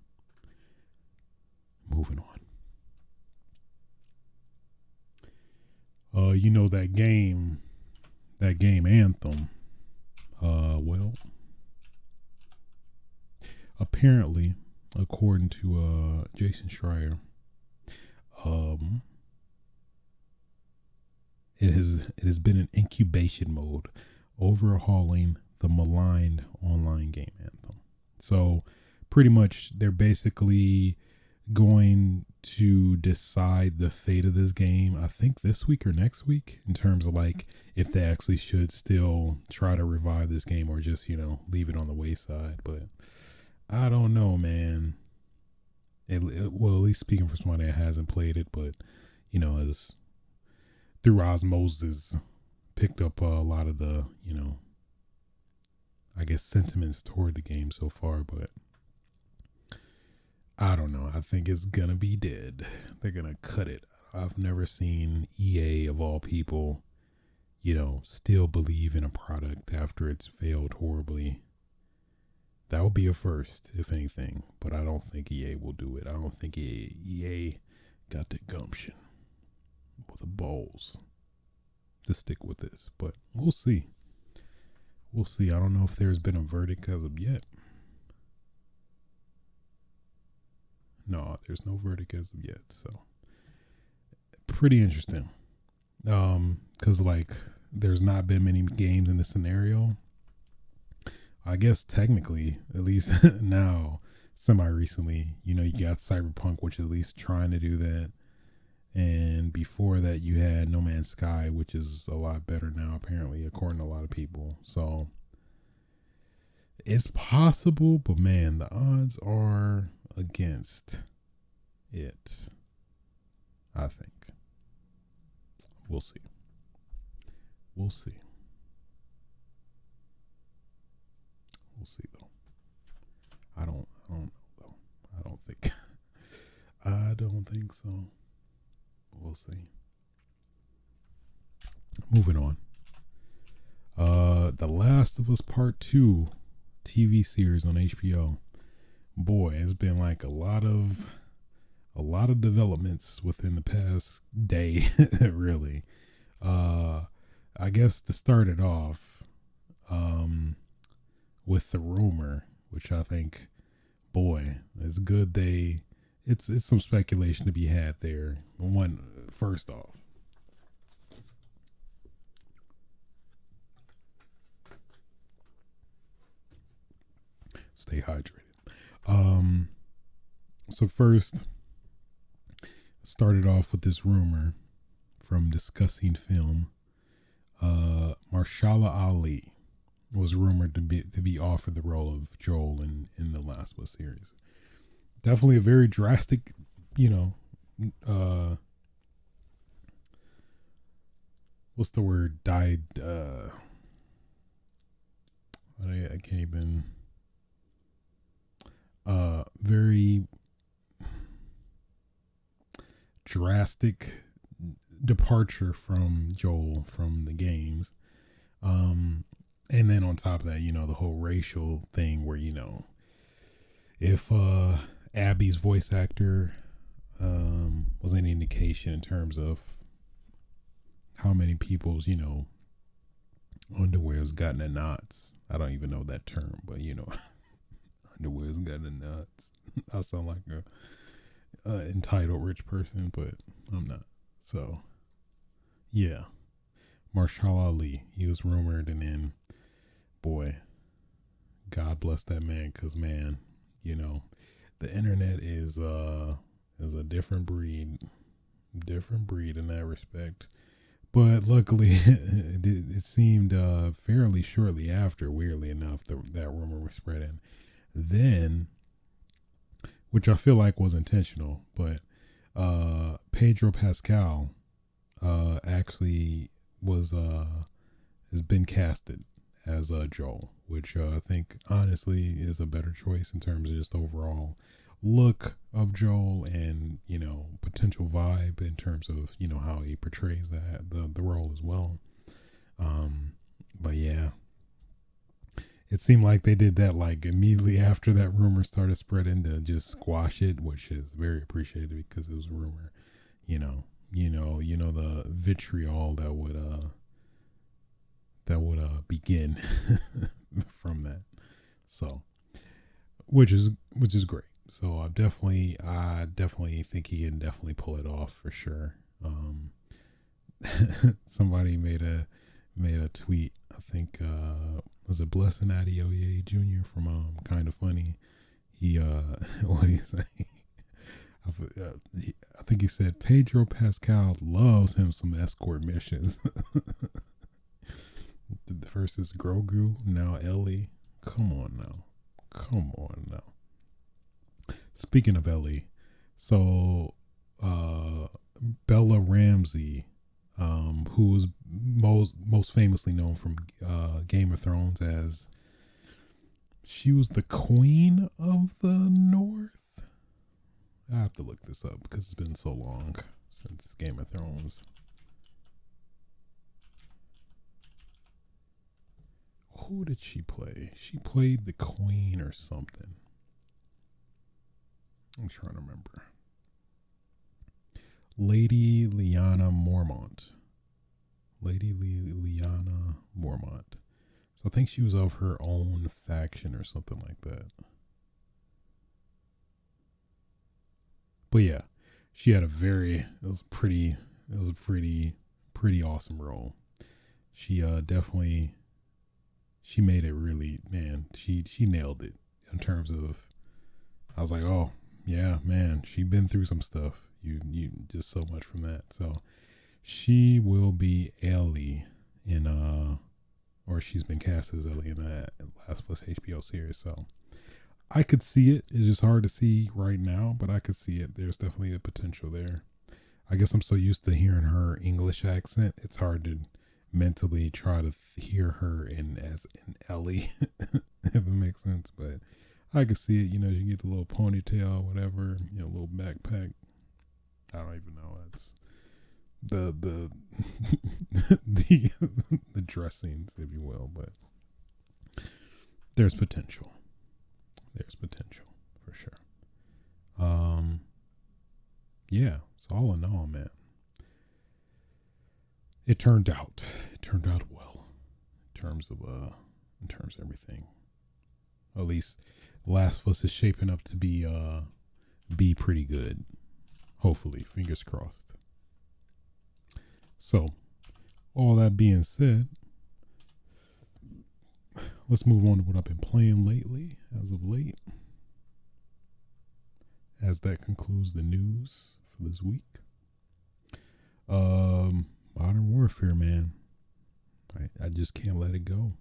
Moving on. You know that game Anthem. Well, apparently, according to Jason Schreier, it has been in incubation mode, overhauling the maligned online game Anthem. So pretty much they're basically going to decide the fate of this game, I think this week or next week, in terms of like if they actually should still try to revive this game or just, leave it on the wayside. But I don't know, man. Well, at least speaking for somebody that hasn't played it, but as through osmosis picked up a lot of the, I guess sentiments toward the game so far, but I don't know. I think it's gonna be dead. They're gonna cut it. I've never seen EA of all people, still believe in a product after it's failed horribly. That would be a first, if anything, but I don't think EA will do it. I don't think EA got the gumption with the balls to stick with this, but we'll see. We'll see. I don't know if there's been a verdict as of yet. No, there's no verdict as of yet. So pretty interesting. Cause like there's not been many games in this scenario. I guess technically, at least now, semi-recently, you got Cyberpunk, which is at least trying to do that. And before that, you had No Man's Sky, which is a lot better now, apparently, according to a lot of people. So it's possible, but man, the odds are against it, I think. We'll see. We'll see. We'll see, though. I don't know, though. I don't think. I don't think so. We'll see. Moving on. The Last of Us Part 2 TV series on HBO. Boy, it's been like a lot of developments within the past day, really. I guess to start it off, with the rumor, which I think, boy, it's good it's some speculation to be had there. First off, stay hydrated. So first, started off with this rumor from Discussing Film. Mahershala Ali was rumored to be offered the role of Joel in the Last of Us series. definitely a very drastic, you know, what's the word? Died. I can't even. Very drastic departure from Joel from the games. And then on top of that, you know, the whole racial thing where, you know, if Abby's voice actor was any indication in terms of how many people's, you know, underwear has gotten in knots. I don't even know that term, but you know, underwear has gotten in knots. I sound like a entitled rich person, but I'm not. So, yeah. Marshall Ali, he was rumored, and then, boy, God bless that man, because, man, you know, the internet is a different breed in that respect. But luckily, it seemed fairly shortly after, weirdly enough, that rumor was spreading. Then, which I feel like was intentional, but Pedro Pascal actually has been casted as Joel, which I think honestly is a better choice in terms of just overall look of Joel and, you know, potential vibe in terms of, you know, how he portrays the role as well. But yeah, it seemed like they did that like immediately after that rumor started spreading to just squash it, which is very appreciated because it was a rumor. You know the vitriol that would begin from that. So, which is great. So I definitely think he can definitely pull it off for sure. Somebody made a tweet. I think was it Blessing Adeoye Jr. from Kind of Funny. He what do you say? I think he said Pedro Pascal loves him some escort missions. The first is Grogu, now Ellie. Come on now. Speaking of Ellie, so Bella Ramsey, who was most famously known from Game of Thrones as she was the Queen of the North. I have to look this up because it's been so long since Game of Thrones. Who did she play? She played the Queen or something. I'm trying to remember. Lady Lyanna Mormont. Lyanna Mormont. So I think she was of her own faction or something like that. But yeah, she had it was a pretty awesome role. She definitely, she made it really, man, she nailed it in terms of, I was like, oh yeah, man, she'd been through some stuff. You just so much from that. So she will be Ellie in or she's been cast as Ellie in that Last of Us HBO series. So I could see it. It's just hard to see right now, but I could see it. There's definitely a potential there. I guess I'm so used to hearing her English accent, it's hard to mentally try to hear her as in Ellie, if it makes sense. But I could see it. You know, she get the little ponytail, whatever. You know, little backpack. I don't even know. It's the the dressings, if you will. But there's potential. There's potential for sure. Yeah. So all in all, man, it turned out well in terms of everything. At least Last of Us is shaping up to be pretty good. Hopefully, fingers crossed. So, all that being said, let's move on to what I've been playing lately, as of late. As that concludes the news for this week. Modern Warfare, man. I just can't let it go.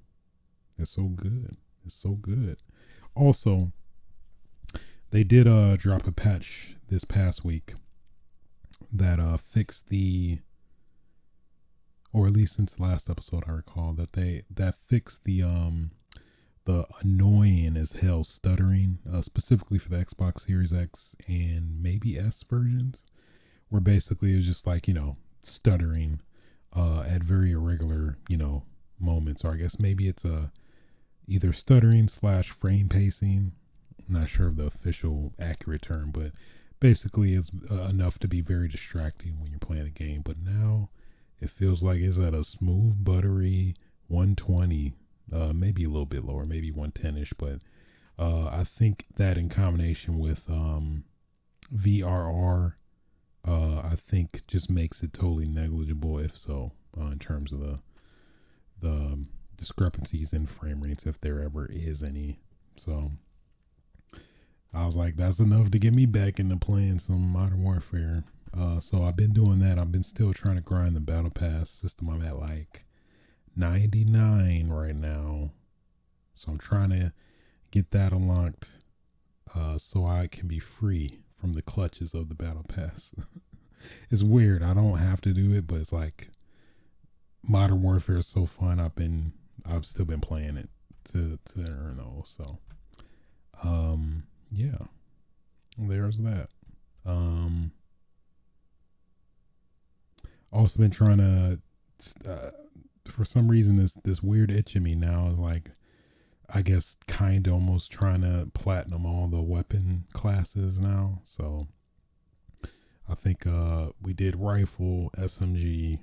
It's so good. Also, They did drop a patch this past week that fixed the, or at least since the last episode I recall, that fixed the annoying as hell stuttering, specifically for the Xbox Series X and maybe S versions, where basically it was just like, stuttering at very irregular, moments. Or I guess maybe it's either stuttering / frame pacing. I'm not sure of the official accurate term, but basically it's enough to be very distracting when you're playing a game. But now it feels like it's at a smooth, buttery 120, maybe a little bit lower, maybe 110-ish. But I think that in combination with VRR, I think just makes it totally negligible, if so, in terms of the discrepancies in frame rates, if there ever is any. So I was like, that's enough to get me back into playing some Modern Warfare. So I've been doing that. I've been still trying to grind the Battle Pass system. I'm at like 99 right now. So I'm trying to get that unlocked so I can be free from the clutches of the Battle Pass. It's weird. I don't have to do it, but it's like Modern Warfare is so fun. I've still been playing it to earn those. So yeah, there's that. Also been trying to for some reason this weird itch in me now is like, I guess kind of almost trying to platinum all the weapon classes now. So I think we did rifle, SMG,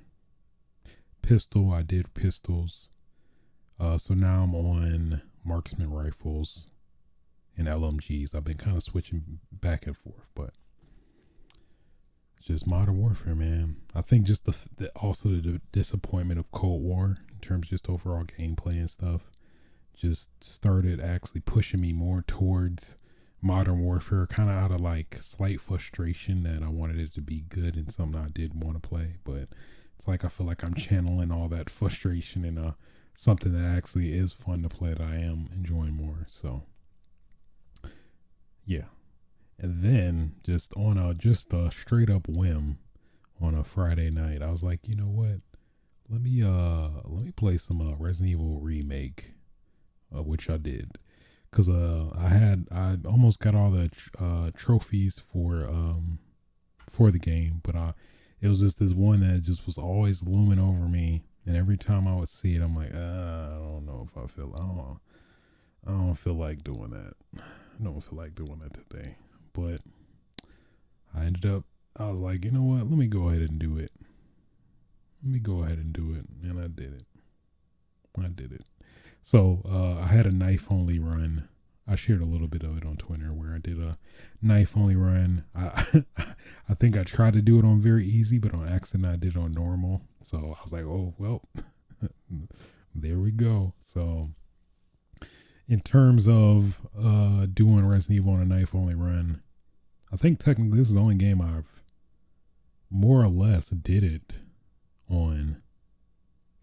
pistol. I did pistols. So now I'm on marksman rifles and LMGs. I've been kind of switching back and forth, but it's just Modern Warfare, man. I think just the disappointment of Cold War in terms of just overall gameplay and stuff just started actually pushing me more towards Modern Warfare, kind of out of like slight frustration that I wanted it to be good and something I did want to play. But it's like I feel like I'm channeling all that frustration in something that actually is fun to play that I am enjoying more. So yeah. And then just on a straight up whim on a Friday night, I was like, you know what? Let me play some Resident Evil Remake, which I did. Cause I almost got all the trophies for the game, but it was just this one that just was always looming over me, and every time I would see it, I'm like, I don't know if I don't feel like doing that. I don't feel like doing that today. But I was like, you know what? Let me go ahead and do it. And I did it. So I had a knife only run. I shared a little bit of it on Twitter where I did a knife only run. I think I tried to do it on very easy, but on accident I did it on normal. So I was like, oh, well, there we go. So in terms of doing Resident Evil on a knife only run, I think technically this is the only game I've more or less did it on,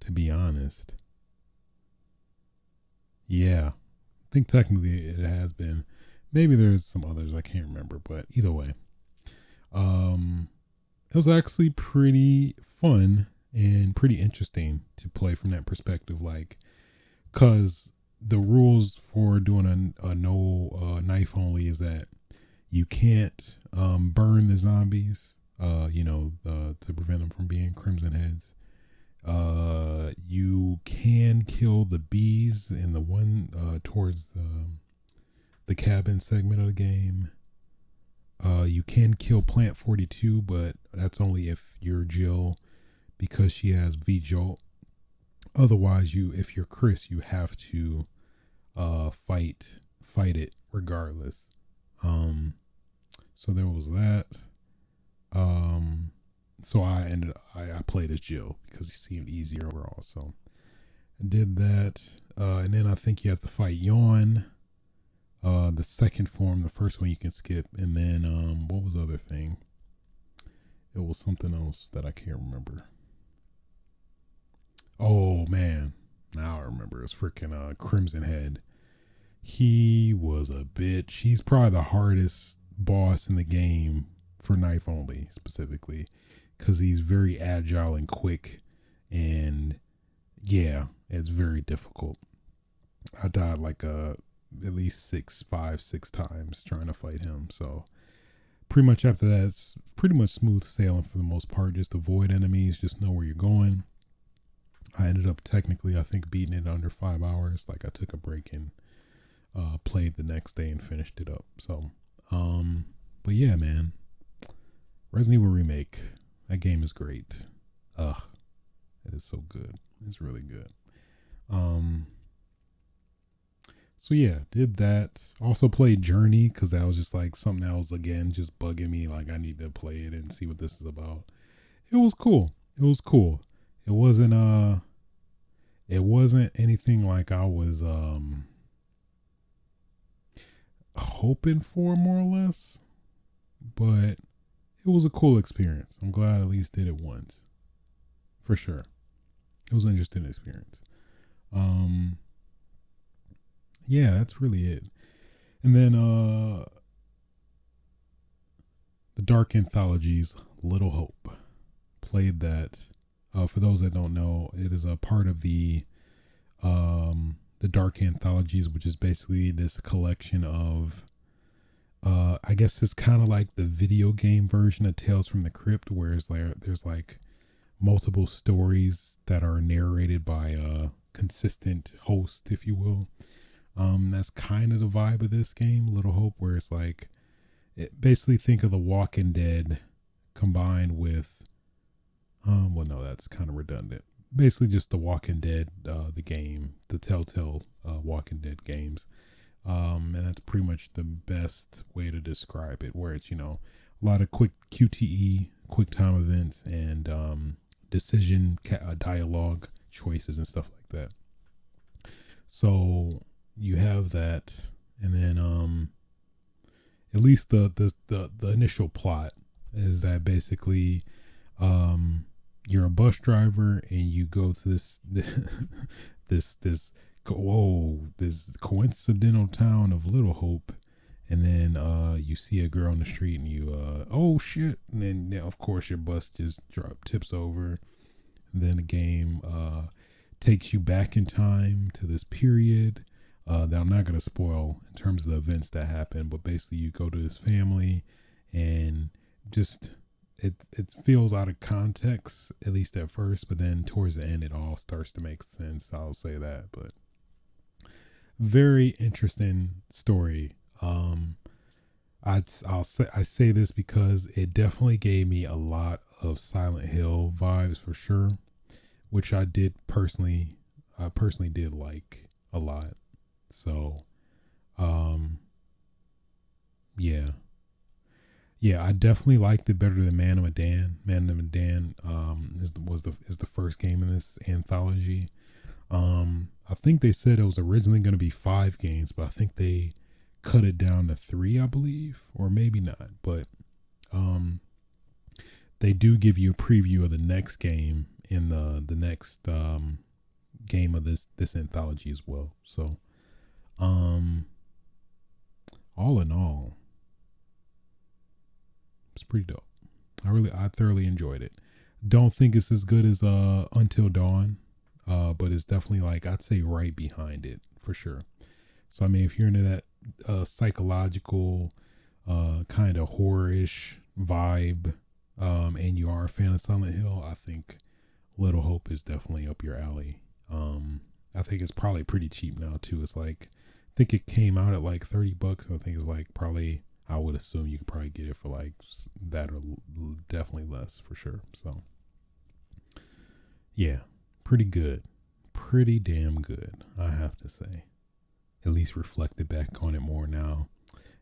to be honest. Yeah, I think technically it has been. Maybe there's some others I can't remember, but either way, it was actually pretty fun and pretty interesting to play from that perspective. like, cause the rules for doing a no knife only is that you can't burn the zombies, to prevent them from being crimson heads. You can kill the bees in the one towards the cabin segment of the game. You can kill Plant 42, but that's only if you're Jill, because she has V-Jolt. Otherwise, if you're Chris, you have to fight it regardless. So there was that. So I played as Jill because he seemed easier overall. So I did that. And then I think you have to fight Yawn. The second form, the first one you can skip. And then, what was the other thing? It was something else that I can't remember. Oh man. Now I remember. It's freaking Crimson Head. He was a bitch. He's probably the hardest boss in the game for knife only specifically, because he's very agile and quick, and yeah, it's very difficult. I died like at least five, six times trying to fight him. So pretty much after that, it's pretty much smooth sailing for the most part. Just avoid enemies, just know where you're going. I ended up technically, I think, beating it under 5 hours. Like I took a break and played the next day and finished it up. So, but yeah, man, Resident Evil Remake, that game is great. Ugh, it is so good. It's really good. So yeah, did that. Also played Journey, because that was just like something that was, again, just bugging me. Like, I need to play it and see what this is about. It was cool. It was cool. It wasn't anything like I was hoping for, more or less. But it was a cool experience. I'm glad I at least did it once. For sure. It was an interesting experience. Yeah, that's really it. And then the Dark Anthologies, Little Hope. Played that. For those that don't know, it is a part of the Dark Anthologies, which is basically this collection of I guess it's kind of like the video game version of Tales from the Crypt, where it's like there's like multiple stories that are narrated by a consistent host, if you will. That's kind of the vibe of this game, Little Hope, where it's like, basically think of The Walking Dead combined with, well, no, that's kind of redundant. Basically just The Walking Dead, the game, the Telltale Walking Dead games. And that's pretty much the best way to describe it, where it's, a lot of quick QTE, quick time events, and decision dialogue choices and stuff like that. So you have that, and then at least the initial plot is that basically you're a bus driver and you go to this this coincidental town of Little Hope, and then you see a girl on the street and you oh shit, and then of course your bus just tips over, and then the game takes you back in time to this period that I'm not going to spoil in terms of the events that happen, but basically you go to this family, and just it feels out of context, at least at first, but then towards the end it all starts to make sense. I'll say that. But very interesting story. I say this because it definitely gave me a lot of Silent Hill vibes for sure, which I personally did like a lot. So, yeah, I definitely liked it better than Man of Medan. Man of Medan is the first game in this anthology. I think they said it was originally going to be 5 games, but I think they cut it down to 3, I believe, or maybe not. But they do give you a preview of the next game in the next game of this anthology as well. So, all in all, it's pretty dope. I thoroughly enjoyed it. Don't think it's as good as Until Dawn, but it's definitely, like, I'd say right behind it for sure. So I mean, if you're into that psychological kind of horror-ish vibe, and you are a fan of Silent Hill, I think Little Hope is definitely up your alley. I think it's probably pretty cheap now too. It's like, I think it came out at like $30. I think it's like probably, I would assume you could probably get it for like that or definitely less for sure. So yeah, pretty good. Pretty damn good, I have to say. At least reflected back on it more now.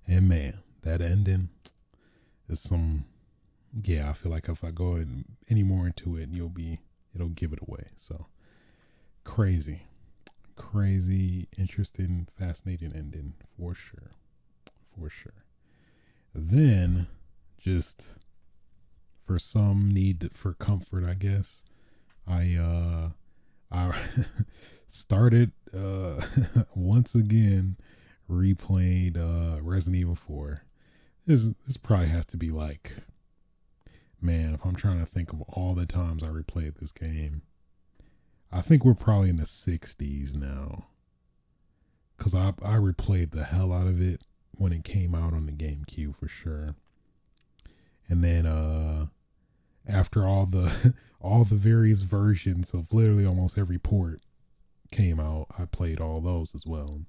And man, that ending is some, yeah, I feel like if I go any more into it, it'll give it away. So crazy, interesting, fascinating ending for sure. Then, just for some need for comfort, I guess, I started once again replayed Resident Evil 4. This probably has to be like, man, if I'm trying to think of all the times I replayed this game, I think we're probably in the 60s now. Because I replayed the hell out of it when it came out on the GameCube for sure. And then after all the all the various versions of literally almost every port came out, I played all those as well.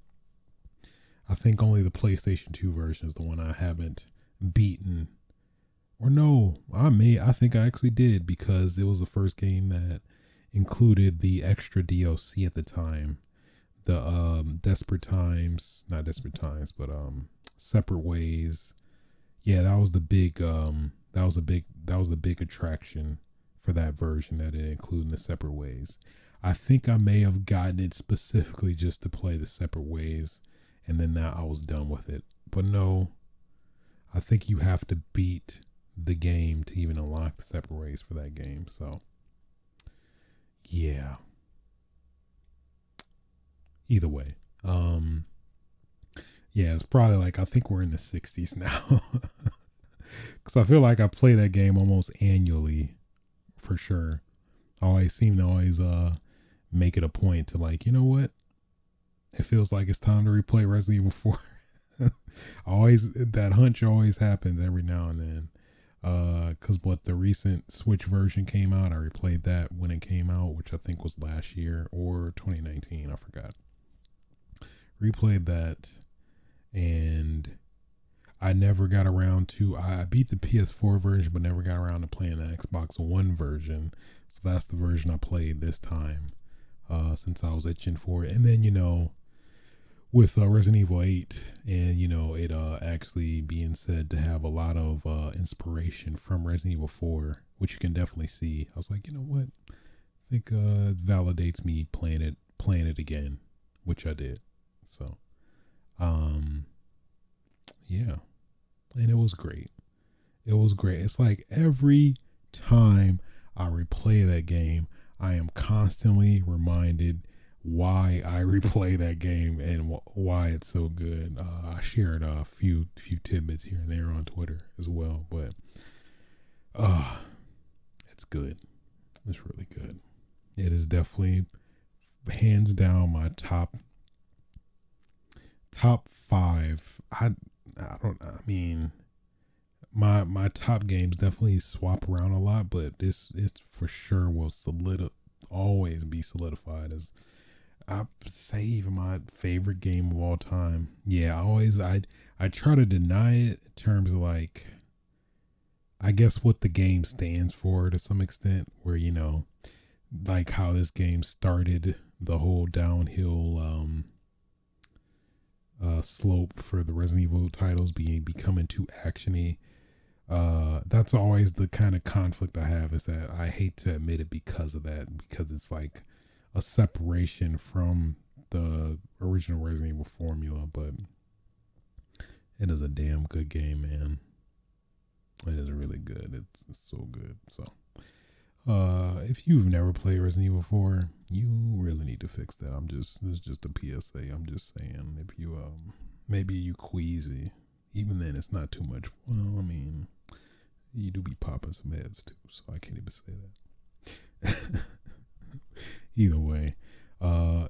I think only the PlayStation 2 version is the one I haven't beaten. Or no, I think I actually did, because it was the first game that included the extra DLC at the time. The Desperate Times, not Desperate Times, but Separate Ways. Yeah, that was the big attraction for that version, that it included the Separate Ways. I think I may have gotten it specifically just to play the Separate Ways, and then now I was done with it. But no, I think you have to beat the game to even unlock the Separate Ways for that game. So yeah. Either way. Yeah, it's probably like, I think we're in the 60s now. Because I feel like I play that game almost annually, for sure. I always seem to make it a point to, like, you know what? It feels like it's time to replay Resident Evil 4. That hunch always happens every now and then. Because the recent Switch version came out, I replayed that when it came out, which I think was last year or 2019, I forgot. Replayed that, and I never got around to, I beat the PS4 version, but never got around to playing the Xbox One version. So that's the version I played this time, since I was itching for it. And then, with Resident Evil 8, and, it actually being said to have a lot of inspiration from Resident Evil 4, which you can definitely see. I was like, you know what? I think it validates me playing it again, which I did. So, yeah. And it was great. It was great. It's like every time I replay that game, I am constantly reminded why I replay that game and why it's so good. I shared a few tidbits here and there on Twitter as well, but it's good. It's really good. It is definitely hands down my top 5. My top games definitely swap around a lot, but it's for sure will always be solidified as, I say, even my favorite game of all time. Yeah, I try to deny it in terms of, like, I guess what the game stands for to some extent, where, like how this game started the whole downhill slope for the Resident Evil titles becoming too actiony. That's always the kind of conflict I have, is that I hate to admit it because of that, because it's like a separation from the original Resident Evil formula. But it is a damn good game, man. It is really good. It's so good. So if you've never played Resident Evil 4, you really need to fix that. It's just a PSA. I'm just saying, if you maybe you queasy, even then it's not too much. Well, I mean, you do be popping some heads too, so I can't even say that. Either way,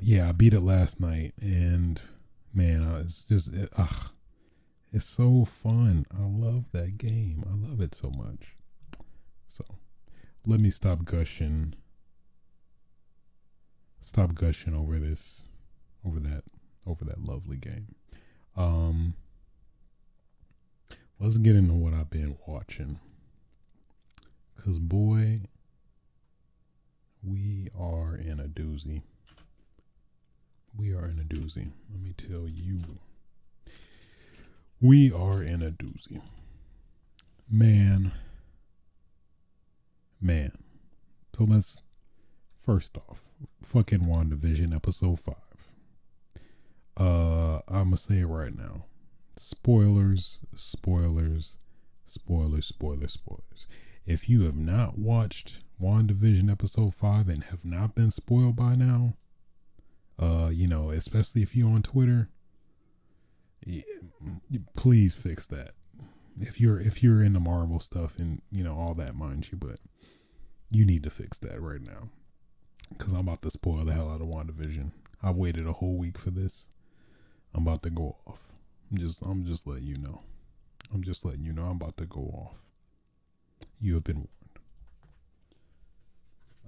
yeah, I beat it last night, and man, it's so fun. I love that game. I love it so much. So let me stop gushing over that lovely game. Let's get into what I've been watching, cause boy, we are in a doozy. Let me tell you, we are in a doozy. Man. So let's, first off, fucking WandaVision episode 5. I'ma say it right now. Spoilers. If you have not watched WandaVision episode 5 and have not been spoiled by now, especially if you're on Twitter, Please fix that. If you're into Marvel stuff and all that, mind you, but you need to fix that right now, because I'm about to spoil the hell out of WandaVision. I've waited a whole week for this. I'm about to go off. I'm just letting you know. I'm just letting you know I'm about to go off. You have been warned.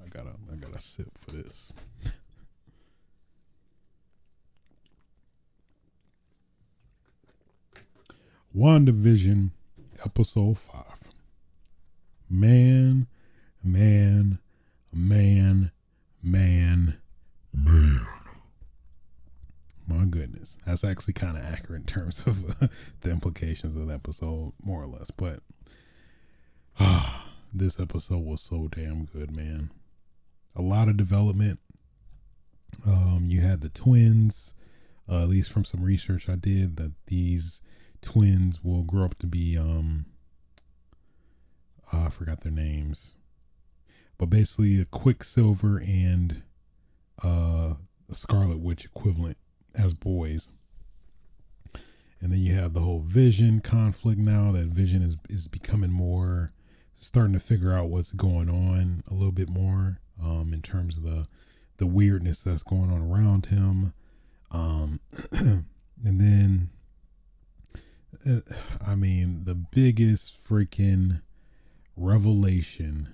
I gotta sip for this. WandaVision episode 5. Man. My goodness. That's actually kind of accurate in terms of the implications of the episode, more or less. But this episode was so damn good, man. A lot of development. You had the twins, at least from some research I did, that these twins will grow up to be, I forgot their names, but basically a Quicksilver and a Scarlet Witch equivalent as boys. And then you have the whole Vision conflict now, that Vision is becoming more, starting to figure out what's going on a little bit more, in terms of the weirdness that's going on around him. And then, the biggest freaking revelation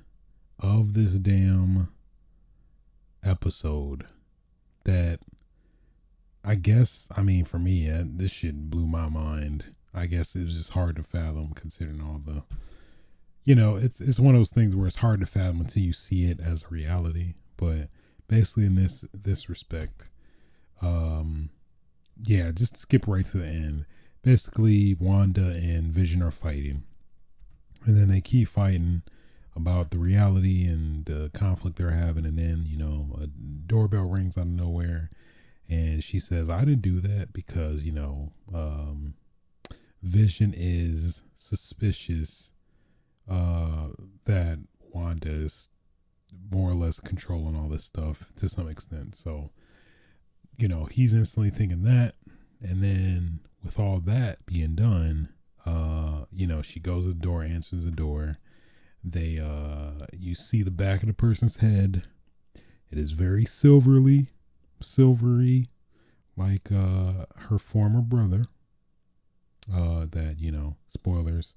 of this damn episode, that I guess, for me, this shit blew my mind. I guess it was just hard to fathom, considering all the, it's one of those things where it's hard to fathom until you see it as a reality. But basically in this respect, just skip right to the end. Basically, Wanda and Vision are fighting, and then they keep fighting about the reality and the conflict they're having, and then a doorbell rings out of nowhere, and she says, "I didn't do that," because Vision is suspicious that Wanda is more or less controlling all this stuff to some extent. So he's instantly thinking that, and then with all that being done, she goes to the door, answers the door. They, you see the back of the person's head. It is very silvery, like her former brother. That spoilers,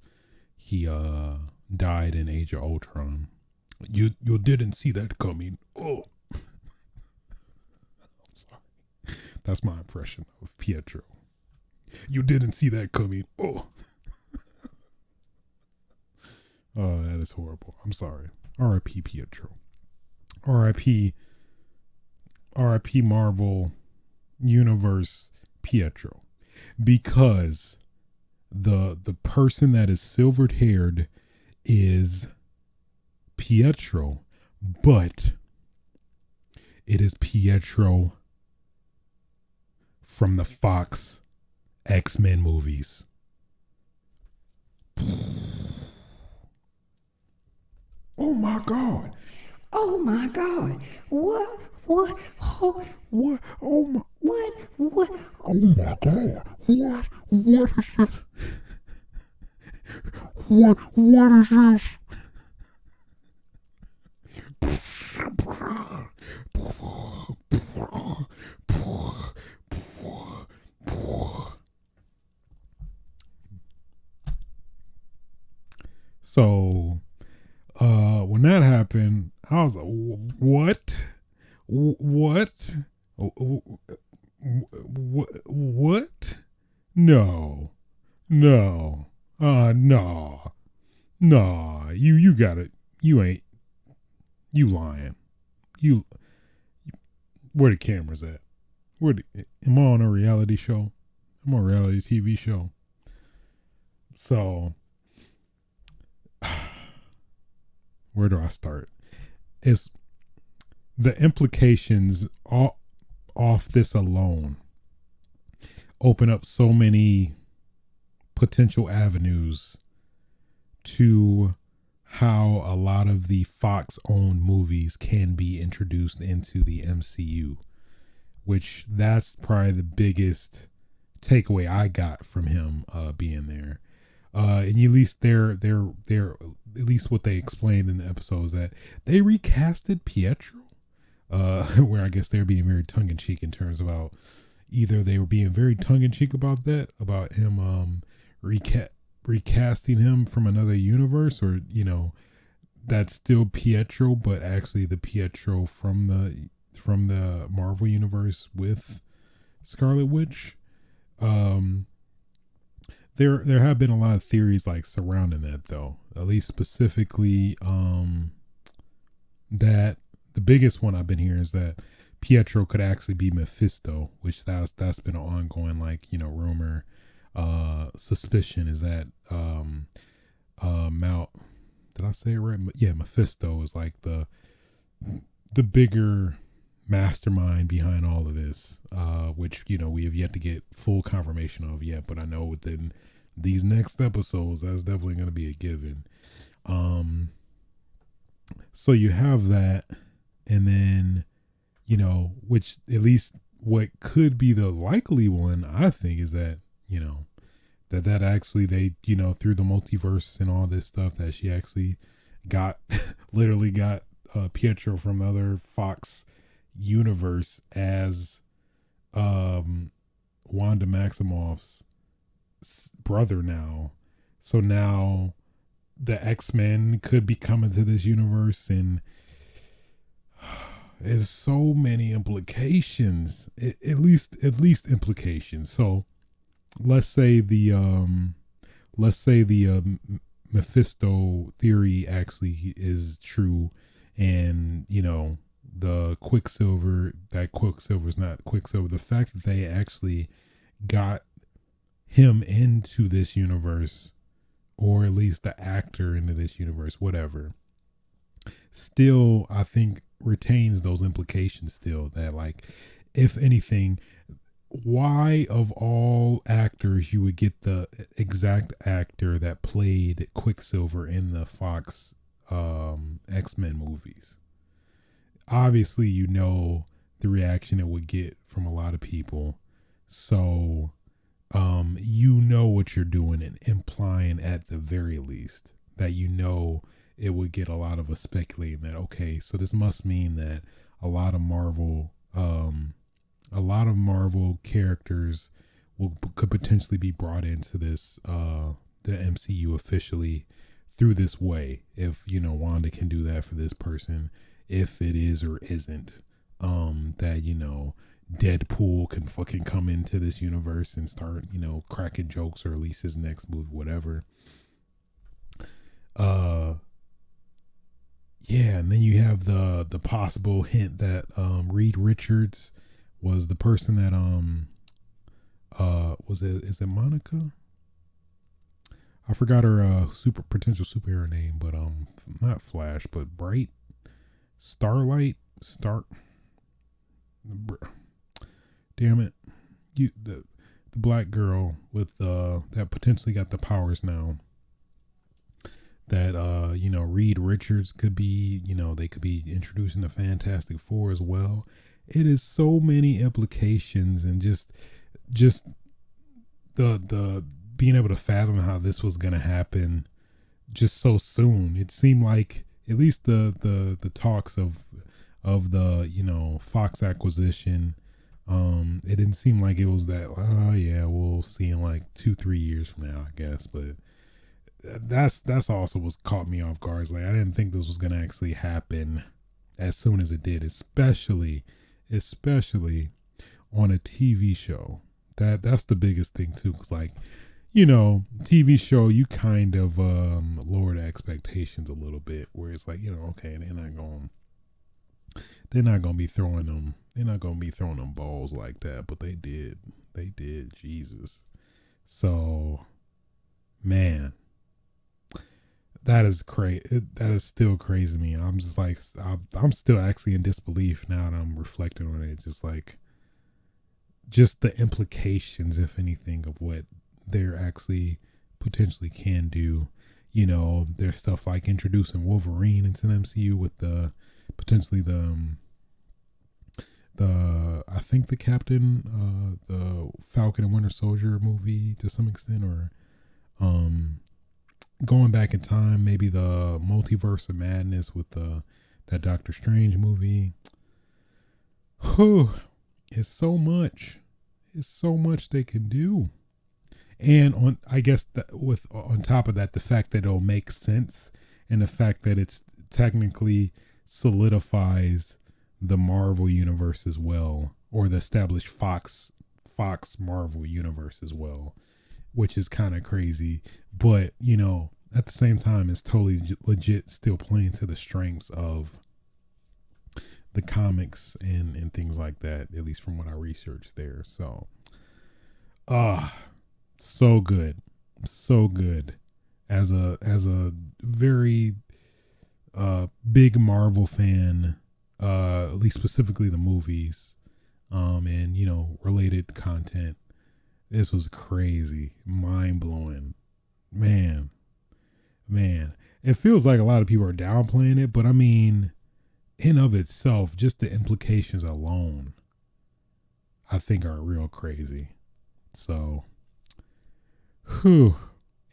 he died in Age of Ultron. You didn't see that coming. Oh, I'm sorry. That's my impression of Pietro. You didn't see that coming. Oh. Oh, that is horrible. I'm sorry. R.I.P. Pietro. R.I.P. Marvel Universe Pietro. Because the person that is silvered haired is Pietro, but it is Pietro from the Fox X-Men movies. Oh my God. Oh my God. What? Oh my. What? Oh my God. What is this? What is this? So, when that happened, I was like, what? What? No. You got it. You ain't. You lying. Where the cameras at? Am I on a reality show? I'm on a reality TV show. So, where do I start? It's the implications off this alone open up so many potential avenues to how a lot of the Fox-owned movies can be introduced into the MCU, which that's probably the biggest takeaway I got from him being there. And at least they're at least what they explained in the episode is that they recasted Pietro, where I guess they're being very tongue in cheek in terms about either they were being very tongue in cheek about that, about him recasting him from another universe, or that's still Pietro, but actually the Pietro from the Marvel universe with Scarlet Witch. There have been a lot of theories like surrounding that, though. At least specifically, that the biggest one I've been hearing is that Pietro could actually be Mephisto, which that's been an ongoing rumor, suspicion is that Mount. Did I say it right? Yeah, Mephisto is like the bigger mastermind behind all of this, which we have yet to get full confirmation of yet, but I know within these next episodes that's definitely going to be a given. So you have that, and then which at least what could be the likely one, I think, is that that actually they through the multiverse and all this stuff, that she actually got literally got Pietro from the other Fox universe as Wanda Maximoff's brother now. So now the X-Men could be coming to this universe, and there's so many implications. At least implications. So let's say the Mephisto theory actually is true, and the Quicksilver is not Quicksilver. The fact that they actually got him into this universe, or at least the actor into this universe, whatever, still I think retains those implications still, that like, if anything, why of all actors you would get the exact actor that played Quicksilver in the Fox X-Men movies? Obviously the reaction it would get from a lot of people, so what you're doing, and implying at the very least that it would get a lot of us speculating that, okay, so this must mean that a lot of Marvel characters could potentially be brought into this the MCU officially through this way, if Wanda can do that for this person, if it is or isn't that Deadpool can fucking come into this universe and start cracking jokes, or at least his next movie, whatever. Yeah, and then you have the possible hint that Reed Richards was the person that is it Monica? I forgot her potential superhero name, but not Flash, but Starlight. Damn it, the black girl with that potentially got the powers now. That Reed Richards could be, they could be introducing the Fantastic Four as well. It is so many implications, and just the being able to fathom how this was gonna happen just so soon. It seemed like at least the talks of the Fox acquisition, it didn't seem like it was that, oh yeah, we'll see in like 2-3 years from now, I guess. But that's also what caught me off guard. Like, I didn't think this was gonna actually happen as soon as it did, especially on a TV show. That's the biggest thing too, because like, TV show, you kind of lower the expectations a little bit, where it's like, okay, they're not gonna be throwing them balls like that, but they did, Jesus. So, man, that is crazy. That is still crazy to me. I'm just like, I'm still actually in disbelief now that I'm reflecting on it. Just the implications, if anything, of what they're actually potentially can do. There's stuff like introducing Wolverine into the MCU with potentially the I think the Captain, the Falcon and Winter Soldier movie to some extent, or going back in time, maybe the Multiverse of Madness with that Doctor Strange movie. Whew, it's so much. It's so much they can do. And on, I guess that with on top of that, the fact that it'll make sense, and the fact that it's technically solidifies the Marvel universe as well, or the established Fox Marvel universe as well, which is kind of crazy. But at the same time, it's totally legit, still playing to the strengths of the comics and things like that, at least from what I researched there. So so good, so good. As a very big Marvel fan, at least specifically the movies, and related content, this was crazy, mind blowing. Man, it feels like a lot of people are downplaying it, but I mean, in of itself, just the implications alone, I think are real crazy. So, whew.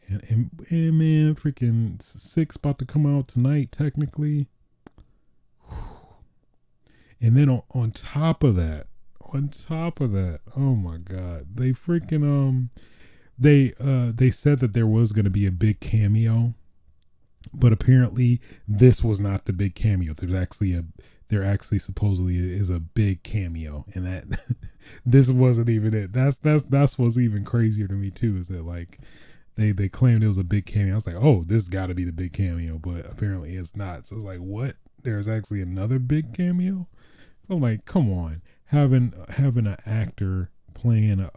And man, freaking 6 about to come out tonight, technically. Whew. And then on top of that, oh my God, they freaking they said that there was going to be a big cameo, but apparently this was not the big cameo. There actually supposedly is a big cameo, and that this wasn't even it. That's what's even crazier to me too, is that like they claimed it was a big cameo. I was like, oh, this got to be the big cameo, but apparently it's not. So it's like, what? There's actually another big cameo. So I'm like, come on, having an actor playing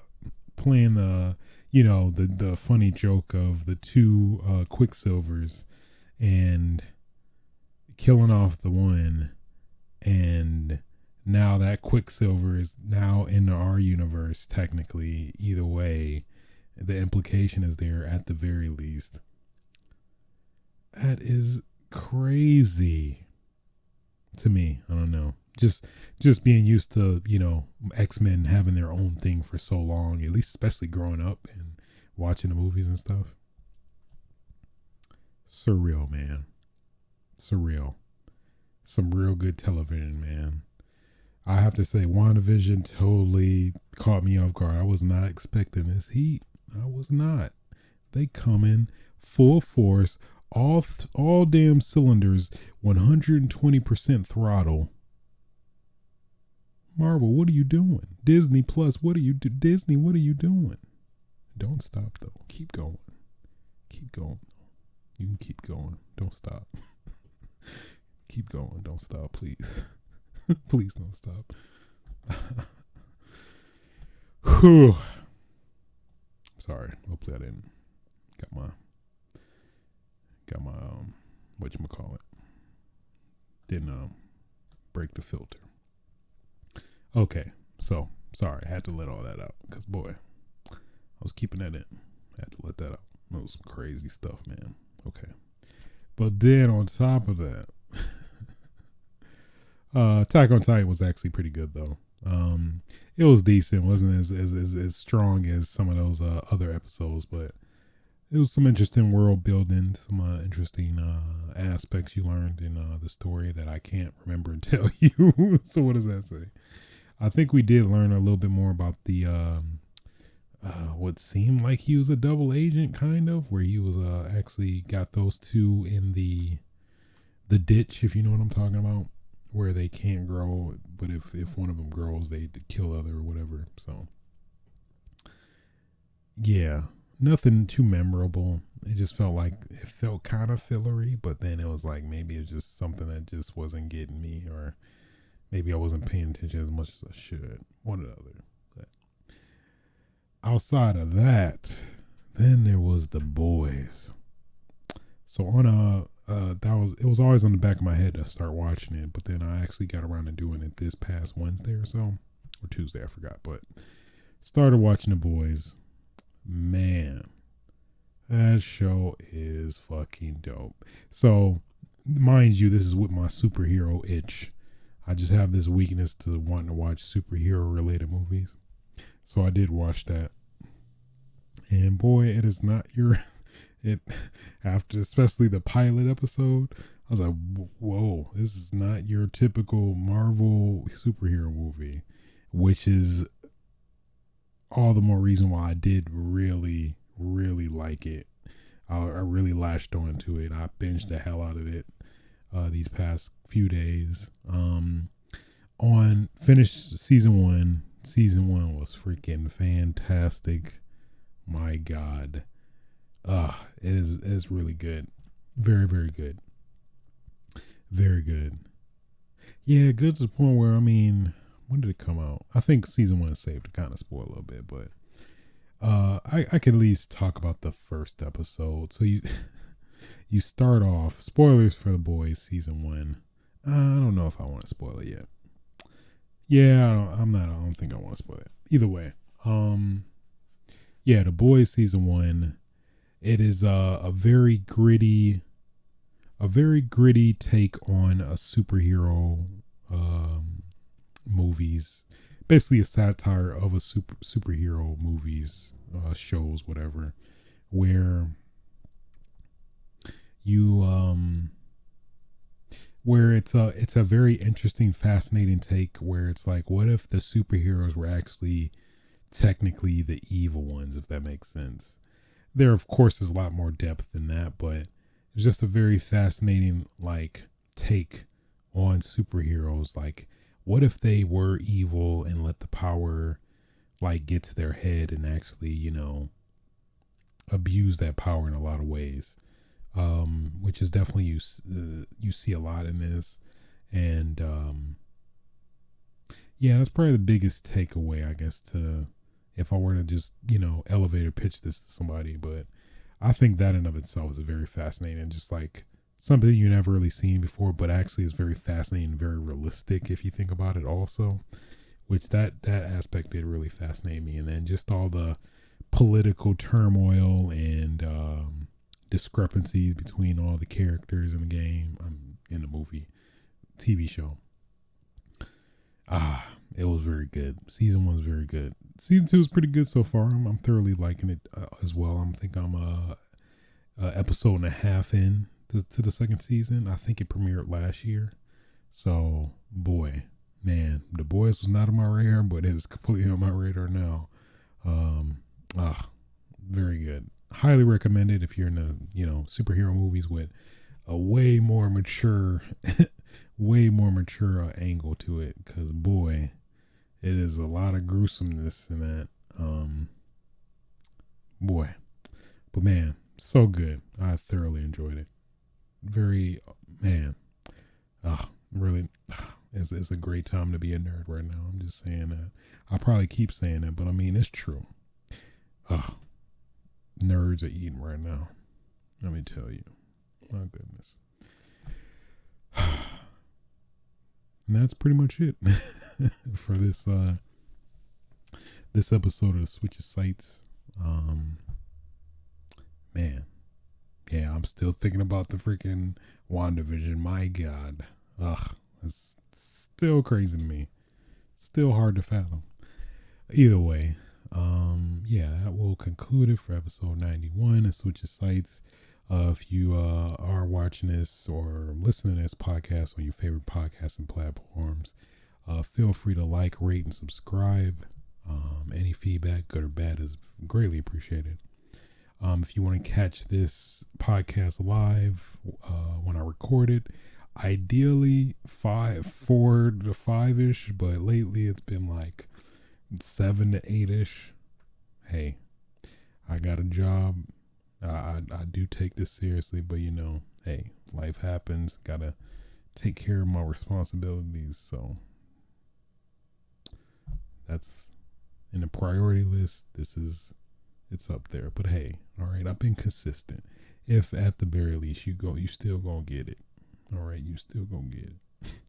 the the funny joke of the two Quicksilvers and killing off the one, and now that Quicksilver is now in our universe technically. Either way, the implication is there at the very least. That is crazy to me. I don't know. Just being used to, X-Men having their own thing for so long, at least especially growing up and watching the movies and stuff. Surreal, man. Surreal. Some real good television, man. I have to say, WandaVision totally caught me off guard. I was not expecting this heat. I was not. They come in full force, all damn cylinders, 120% throttle. Marvel, what are you doing? Disney Plus, Disney, what are you doing? Don't stop though. Keep going. Keep going. You can keep going. Don't stop. Keep going. Don't stop, please. Please don't stop. Whew. Sorry. Hopefully I didn't got my whatchamacallit. Didn't break the filter. Okay, so sorry, I had to let all that out because boy, I was keeping that in. I had to let that out. That was some crazy stuff, man. Okay, but then on top of that, Attack on Titan was actually pretty good though. It was decent. It wasn't as strong as some of those other episodes, but it was some interesting world building, some interesting aspects you learned in the story that I can't remember and tell you. So what does that say? I think we did learn a little bit more about the what seemed like he was a double agent, kind of, where he was actually got those two in the ditch, if you know what I'm talking about, where they can't grow, but if one of them grows, they kill the other or whatever. So yeah, nothing too memorable. It just felt like it felt kind of fillery, but then it was like maybe it was just something that just wasn't getting me, or maybe I wasn't paying attention as much as I should. One or the other. But outside of that, then there was The Boys. So on it was always on the back of my head to start watching it, but then I actually got around to doing it this past Wednesday or so, or Tuesday, I forgot. But started watching The Boys. Man, that show is fucking dope. So, mind you, this is with my superhero itch. I just have this weakness to wanting to watch superhero related movies. So I did watch that. And boy, it is not your it after especially the pilot episode, I was like, whoa, this is not your typical Marvel superhero movie, which is all the more reason why I did really, really like it. I really latched on to it. I binged the hell out of it these past few days. On finished season one. Season one was freaking fantastic. My God. It's really good. Very, very good. Very good. Yeah, good to the point where, I mean, when did it come out? I think season one is safe to kind of spoil a little bit, but I can at least talk about the first episode. So you start off, spoilers for The Boys season one. I don't know if I want to spoil it yet. Yeah, I don't think I want to spoil it. Either way, yeah, The Boys season one. It is a very gritty take on a superhero movies. Basically, a satire of a superhero movies, shows, whatever, where where it's a very interesting, fascinating take where it's like, what if the superheroes were actually technically the evil ones, if that makes sense. There, of course, is a lot more depth than that, but it's just a very fascinating, like, take on superheroes. Like, what if they were evil and let the power, like, get to their head and actually, you know, abuse that power in a lot of ways. Which is definitely you see a lot in this, and yeah, that's probably the biggest takeaway, I guess, to if I were to just, you know, elevator pitch this to somebody. But I think that in of itself is very fascinating, just like something you never really seen before, but actually is very fascinating, very realistic if you think about it also, which that aspect did really fascinate me. And then just all the political turmoil and discrepancies between all the characters in the game, in the movie, TV show. It was very good. Season one was very good. Season two is pretty good so far. I'm thoroughly liking it as well. I'm a episode and a half in to the second season. I think it premiered last year. So, boy, man, The Boys was not on my radar, but it is completely on my radar now. Very good. Highly recommended if you're in the, you know, superhero movies with a way more mature angle to it, because boy, it is a lot of gruesomeness in that. Boy, but man, so good. I thoroughly enjoyed it. Very, man, really, it's a great time to be a nerd right now. I'm just saying that. I'll probably keep saying that, but I mean, it's true. Nerds are eating right now. Let me tell you. My goodness. And that's pretty much it for this episode of the Switch of Sights. Man. Yeah, I'm still thinking about the freaking WandaVision. My God. It's still crazy to me. Still hard to fathom. Either way, yeah, that will conclude it for episode 91 of Switch of Sights. If you are watching this or listening to this podcast on your favorite podcasting platforms, feel free to like, rate, and subscribe. Any feedback, good or bad, is greatly appreciated. If you want to catch this podcast live when I record it, ideally 4 to 5-ish, but lately it's been like 7 to 8-ish. Hey, I got a job. I do take this seriously, but you know, hey, life happens. Gotta take care of my responsibilities. So that's in the priority list. It's up there. But hey, all right, I've been consistent. If at the very least you still gonna get it. All right, you still gonna get it.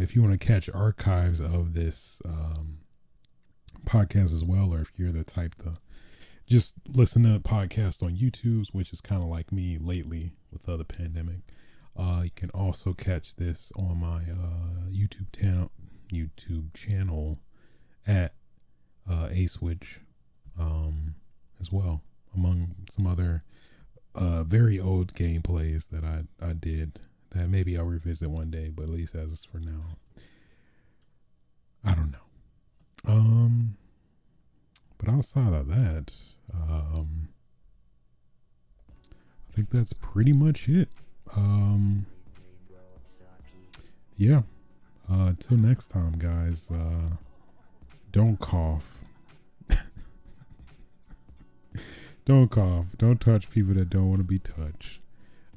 If you want to catch archives of this podcast as well, or if you're the type to just listen to podcasts on YouTube, which is kind of like me lately with the pandemic, You can also catch this on my YouTube channel at A-Switch as well, among some other very old gameplays that I did that maybe I'll revisit one day, but at least as it's for now, I don't know. But outside of that, I think that's pretty much it. Yeah. Till next time, guys. Don't cough. Don't cough. Don't touch people that don't want to be touched.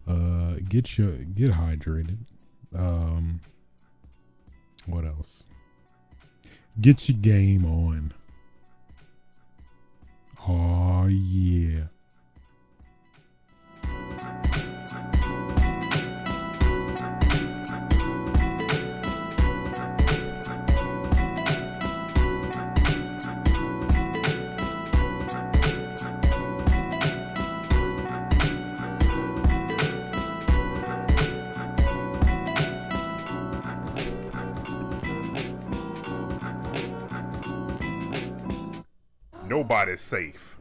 Get hydrated. What else? Get your game on. Oh yeah. Nobody's safe.